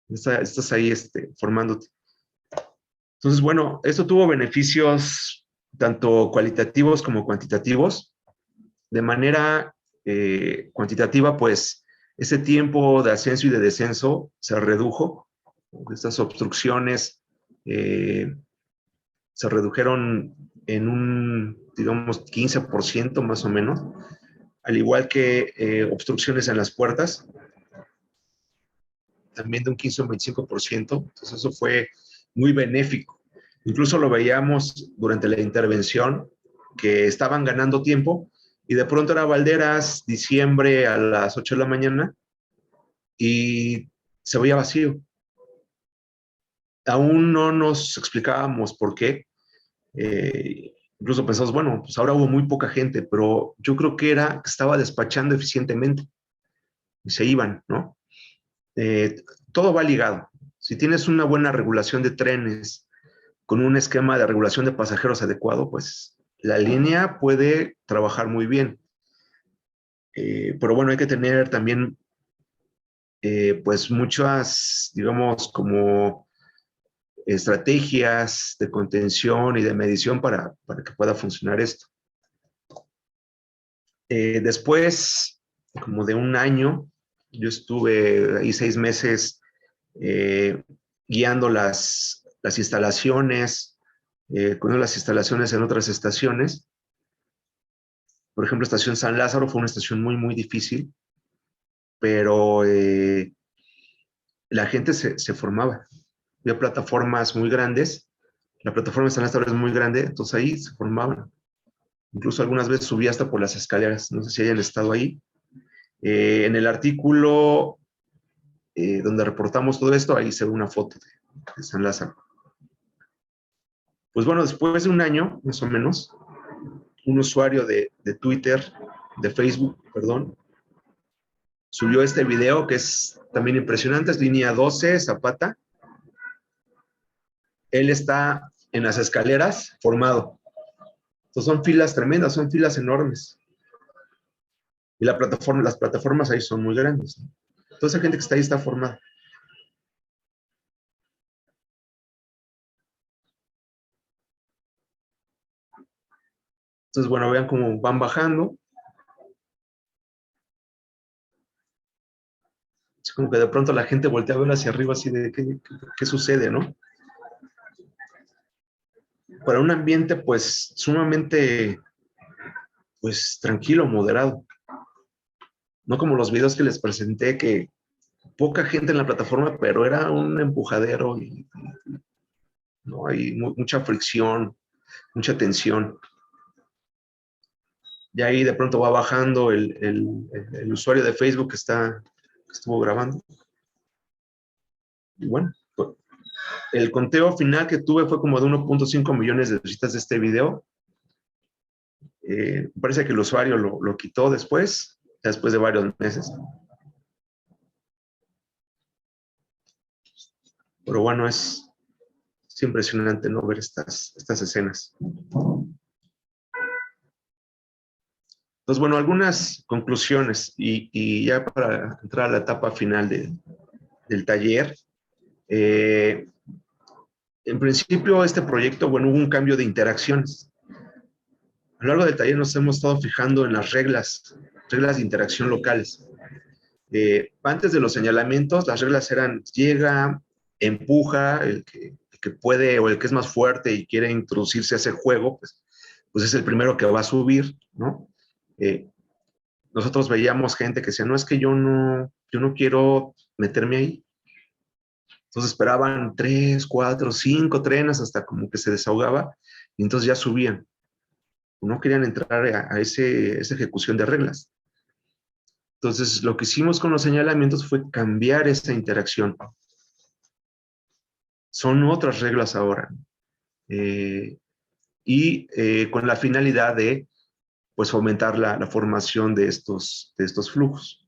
Estás ahí formándote. Entonces, bueno, esto tuvo beneficios tanto cualitativos como cuantitativos. De manera cuantitativa, pues ese tiempo de ascenso y de descenso se redujo. Estas obstrucciones se redujeron en un, digamos, 15% más o menos, al igual que obstrucciones en las puertas, también de un 15 o un 25%. Entonces eso fue muy benéfico. Incluso lo veíamos durante la intervención, que estaban ganando tiempo, y de pronto era Valderas, diciembre a las 8 de la mañana, y se veía vacío. Aún no nos explicábamos por qué. Incluso pensamos, bueno, pues ahora hubo muy poca gente, pero yo creo que era que estaba despachando eficientemente y se iban, ¿no? Todo va ligado. Si tienes una buena regulación de trenes con un esquema de regulación de pasajeros adecuado, pues la línea puede trabajar muy bien. Pero bueno, hay que tener también pues muchas, digamos, como estrategias de contención y de medición para que pueda funcionar esto. Después, como de un año, yo estuve ahí 6 meses guiando las instalaciones, con las instalaciones en otras estaciones. Por ejemplo, Estación San Lázaro fue una estación muy, muy difícil, pero la gente se formaba. Había plataformas muy grandes. La plataforma de San Lázaro es muy grande, entonces ahí se formaban. Incluso algunas veces subí hasta por las escaleras. No sé si hayan estado ahí. En el artículo donde reportamos todo esto, ahí se ve una foto de San Lázaro. Pues bueno, después de un año, más o menos, un usuario de Twitter, de Facebook, perdón, subió este video que es también impresionante, es línea 12, Zapata. Él está en las escaleras formado. Entonces son filas tremendas, son filas enormes. Y las plataformas ahí son muy grandes, ¿no? Toda esa gente que está ahí está formada. Entonces, bueno, vean cómo van bajando. Es como que de pronto la gente voltea a ver hacia arriba así de qué sucede, ¿no? Para un ambiente, pues, sumamente, pues, tranquilo, moderado. No como los videos que les presenté, que poca gente en la plataforma, pero era un empujadero y ¿no? Hay mucha fricción, mucha tensión. Y ahí de pronto va bajando el usuario de Facebook que estuvo grabando. Y bueno, pues, el conteo final que tuve fue como de 1.5 millones de visitas de este video. Parece que el usuario lo quitó después de varios meses. Pero bueno, es impresionante, ¿no? Ver estas escenas. Entonces, bueno, algunas conclusiones y ya para entrar a la etapa final del taller. En principio, este proyecto, bueno, hubo un cambio de interacciones. A lo largo del taller nos hemos estado fijando en las reglas de interacción locales. Antes de los señalamientos, las reglas eran llega, empuja, el que puede o el que es más fuerte y quiere introducirse a ese juego, pues es el primero que va a subir, ¿no? Nosotros veíamos gente que decía, no, es que yo no quiero meterme ahí. Entonces esperaban 3, 4, 5 trenes hasta como que se desahogaba y entonces ya subían. No querían entrar a esa ejecución de reglas. Entonces lo que hicimos con los señalamientos fue cambiar esa interacción. Son otras reglas ahora. Con la finalidad de pues fomentar la formación de estos flujos.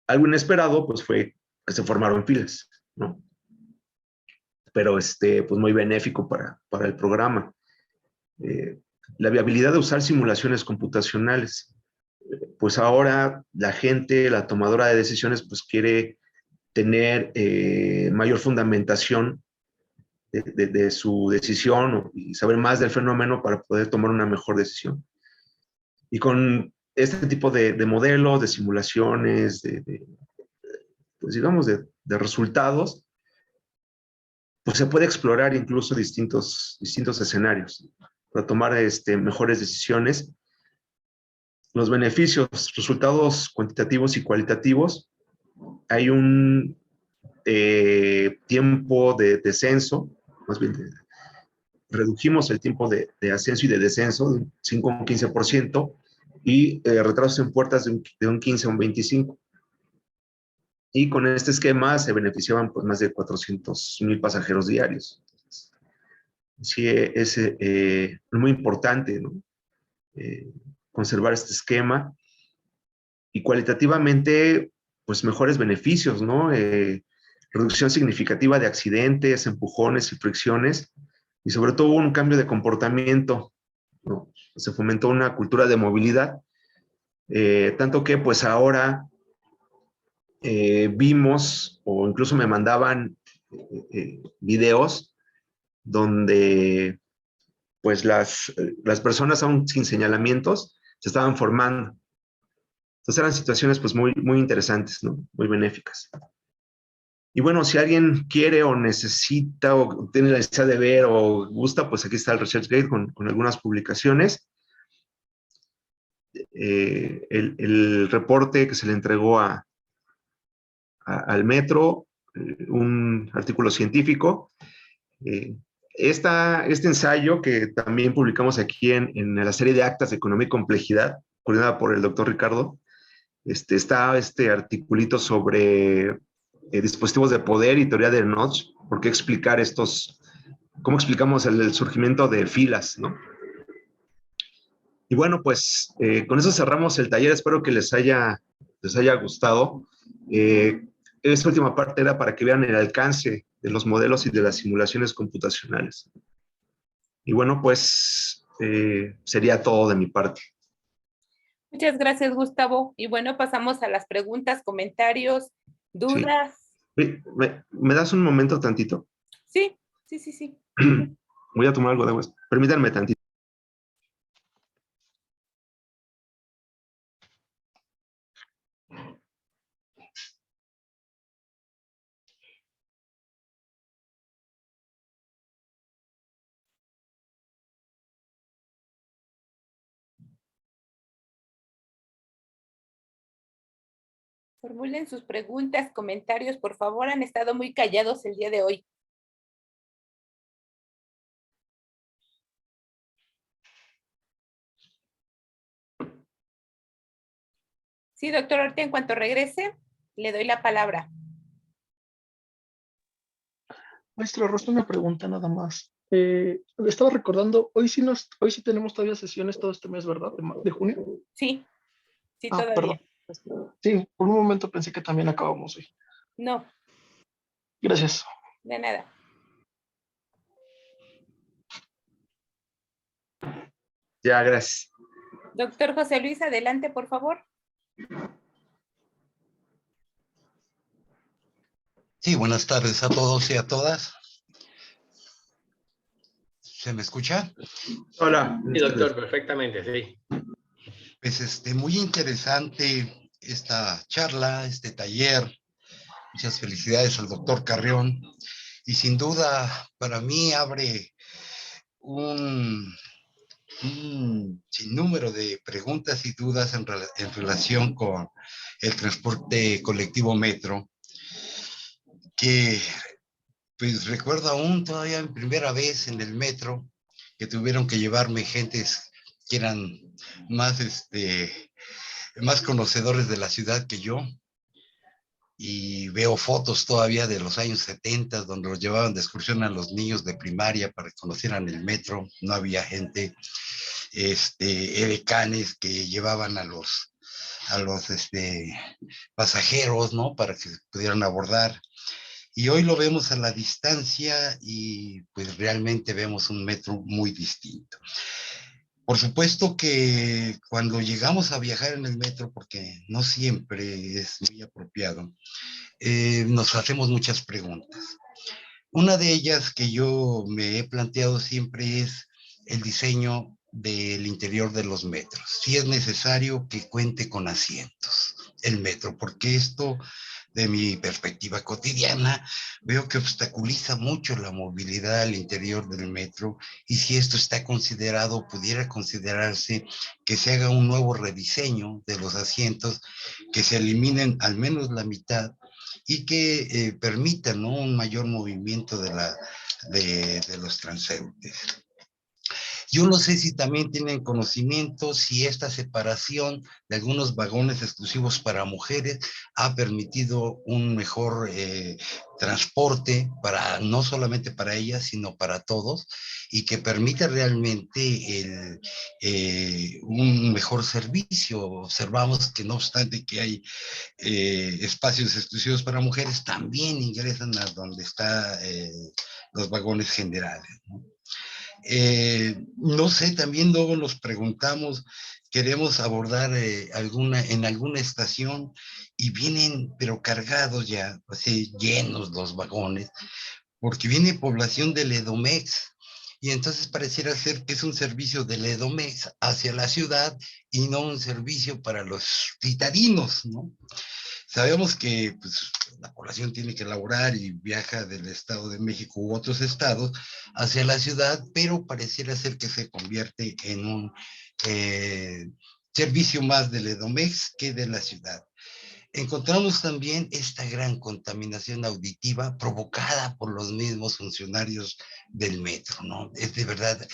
Algo inesperado pues fue que se formaron filas, ¿no? Pero pues muy benéfico para el programa. La viabilidad de usar simulaciones computacionales. Pues ahora la gente, la tomadora de decisiones, pues quiere tener mayor fundamentación de su decisión y saber más del fenómeno para poder tomar una mejor decisión. Y con este tipo de modelos, de simulaciones, pues digamos, de resultados, pues se puede explorar incluso distintos escenarios para tomar mejores decisiones. Los beneficios, resultados cuantitativos y cualitativos. Hay un tiempo de descenso, más bien redujimos el tiempo de ascenso y de descenso de un 5 a un 15% y retrasos en puertas de un 15 a un 25%. Y con este esquema se beneficiaban pues, más de 400,000 pasajeros diarios. Sí, es muy importante, ¿no? Conservar este esquema y cualitativamente, pues mejores beneficios, ¿no? Reducción significativa de accidentes, empujones y fricciones, y sobre todo un cambio de comportamiento, ¿no? Se fomentó una cultura de movilidad, tanto que pues ahora vimos, o incluso me mandaban videos donde pues las personas aún sin señalamientos se estaban formando. Entonces eran situaciones pues muy, muy interesantes, ¿no? Muy benéficas. Y bueno, si alguien quiere o necesita o tiene la necesidad de ver o gusta, pues aquí está el ResearchGate con algunas publicaciones. El reporte que se le entregó al Metro, un artículo científico. Este ensayo que también publicamos aquí en la serie de actas de economía y complejidad, coordinada por el doctor Ricardo, está este articulito sobre dispositivos de poder y teoría de Notch, por qué explicar cómo explicamos el surgimiento de filas, ¿no? Y bueno, pues con eso cerramos el taller, espero que les haya gustado. Esta última parte era para que vean el alcance de los modelos y de las simulaciones computacionales. Y bueno, pues sería todo de mi parte. Muchas gracias, Gustavo. Y bueno, pasamos a las preguntas, comentarios, dudas. Sí. ¿Me das un momento tantito? Sí, sí, sí, sí. Voy a tomar algo de agua. Permítanme tantito. Formulen sus preguntas, comentarios, por favor. Han estado muy callados el día de hoy. Sí, doctor Orte, en cuanto regrese, le doy la palabra. Maestro, Rosa, una pregunta nada más. Le estaba recordando, hoy sí tenemos todavía sesiones todo este mes, ¿verdad? De junio. Sí, sí, todavía. Perdón. Sí, por un momento pensé que también acabamos hoy. No. Gracias. De nada. Ya, gracias. Doctor José Luis, adelante, por favor. Sí, buenas tardes a todos y a todas. ¿Se me escucha? Hola. Sí, doctor, perfectamente, sí. Pues muy interesante esta charla, este taller. Muchas felicidades al doctor Carrión. Y sin duda, para mí abre un sinnúmero de preguntas y dudas en relación con el transporte colectivo metro, que pues recuerdo aún todavía mi primera vez en el metro, que tuvieron que llevarme gentes que eran más, más conocedores de la ciudad que yo. Y veo fotos todavía de los años 70, donde los llevaban de excursión a los niños de primaria para que conocieran el metro. No había gente, edecanes que llevaban a los pasajeros, ¿no? Para que pudieran abordar. Y hoy lo vemos a la distancia y pues realmente vemos un metro muy distinto. Por supuesto que cuando llegamos a viajar en el metro, porque no siempre es muy apropiado, nos hacemos muchas preguntas. Una de ellas que yo me he planteado siempre es el diseño del interior de los metros. Si es necesario que cuente con asientos el metro, porque esto de mi perspectiva cotidiana, veo que obstaculiza mucho la movilidad al interior del metro, y si esto está considerado, pudiera considerarse que se haga un nuevo rediseño de los asientos, que se eliminen al menos la mitad y que permitan, ¿no?, un mayor movimiento de los transeúntes. Yo no sé si también tienen conocimiento si esta separación de algunos vagones exclusivos para mujeres ha permitido un mejor transporte, no solamente para ellas, sino para todos, y que permite realmente un mejor servicio. Observamos que no obstante que hay espacios exclusivos para mujeres, también ingresan a donde están los vagones generales, ¿no? No sé, también luego nos preguntamos, queremos abordar en alguna estación y vienen, pero cargados ya, así llenos los vagones, porque viene población del Edomex. Y entonces pareciera ser que es un servicio del Edomex hacia la ciudad y no un servicio para los citadinos, ¿no? Sabemos que pues, la población tiene que laborar y viaja del Estado de México u otros estados hacia la ciudad, pero pareciera ser que se convierte en un servicio más del Edomex que de la ciudad. Encontramos también esta gran contaminación auditiva provocada por los mismos funcionarios del metro, ¿no? Es de verdad,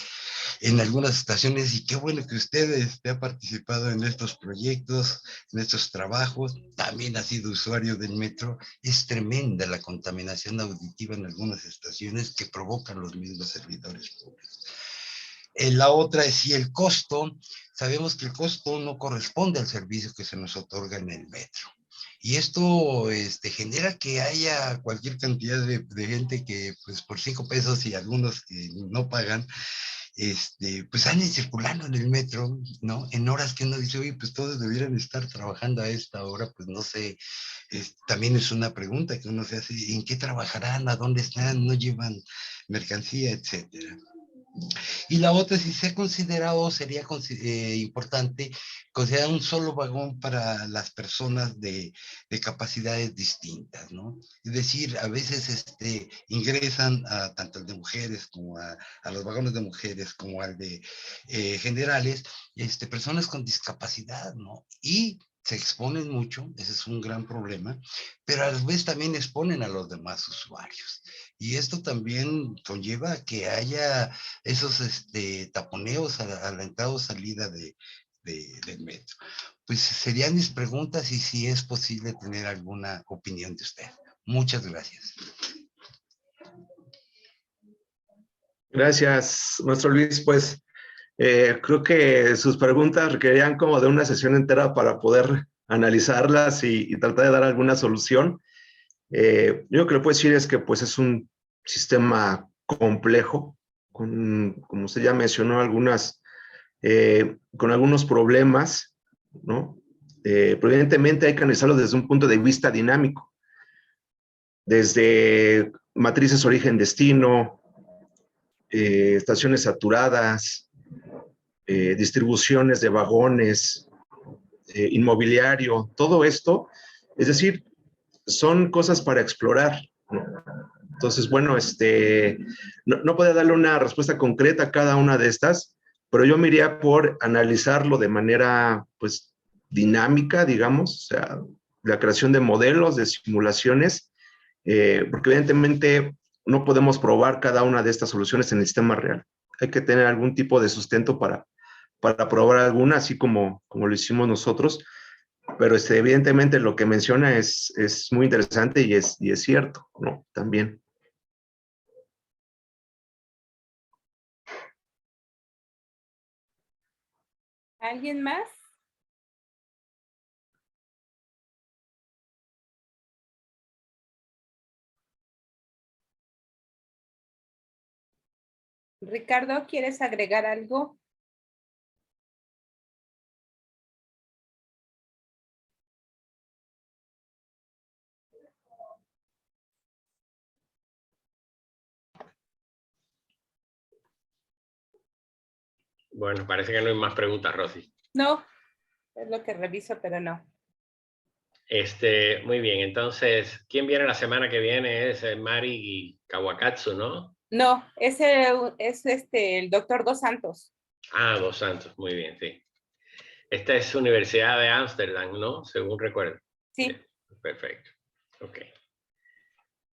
en algunas estaciones, y qué bueno que usted ha participado en estos proyectos, en estos trabajos, también ha sido usuario del metro, es tremenda la contaminación auditiva en algunas estaciones que provocan los mismos servidores públicos. La otra es si el costo, sabemos que el costo no corresponde al servicio que se nos otorga en el metro. Y esto genera que haya cualquier cantidad de gente que pues por 5 pesos y algunos que no pagan, pues anden circulando en el metro, ¿no? En horas que uno dice, oye, pues todos debieran estar trabajando a esta hora, pues no sé, también es una pregunta que uno se hace, ¿en qué trabajarán? ¿A dónde están? ¿No llevan mercancía? Etcétera. Y la otra, si se ha considerado, sería importante considerar un solo vagón para las personas de capacidades distintas, ¿no? Es decir, a veces ingresan tanto al de mujeres como a los vagones de mujeres como al de generales, personas con discapacidad, ¿no? Y se exponen mucho, ese es un gran problema, pero a la vez también exponen a los demás usuarios. Y esto también conlleva a que haya esos taponeos a la entrada o salida del metro. Pues serían mis preguntas y si es posible tener alguna opinión de usted. Muchas gracias. Gracias, maestro Luis. Pues creo que sus preguntas requerían como de una sesión entera para poder analizarlas y tratar de dar alguna solución. Yo lo que le puedo decir es que pues es un sistema complejo, como usted ya mencionó, con algunos problemas, ¿no? Pero evidentemente hay que analizarlo desde un punto de vista dinámico, desde matrices origen-destino, estaciones saturadas, distribuciones de vagones, inmobiliario, todo esto, es decir, son cosas para explorar, ¿no? Entonces, bueno, no puedo darle una respuesta concreta a cada una de estas, pero yo me iría por analizarlo de manera, pues, dinámica, digamos, o sea, la creación de modelos, de simulaciones, porque evidentemente no podemos probar cada una de estas soluciones en el sistema real. Hay que tener algún tipo de sustento para probar alguna, así como lo hicimos nosotros, pero evidentemente lo que menciona es muy interesante y es cierto, ¿no? También. ¿Alguien más? Ricardo, ¿quieres agregar algo? Bueno, parece que no hay más preguntas, Rosy. No, es lo que reviso, pero no. Muy bien, entonces, ¿quién viene la semana que viene? Es Mari Kawakatsu, ¿no? No, ese es el doctor Dos Santos. Ah, Dos Santos, muy bien, sí. Esta es Universidad de Ámsterdam, ¿no? Según recuerdo. Sí. Bien, perfecto. Ok.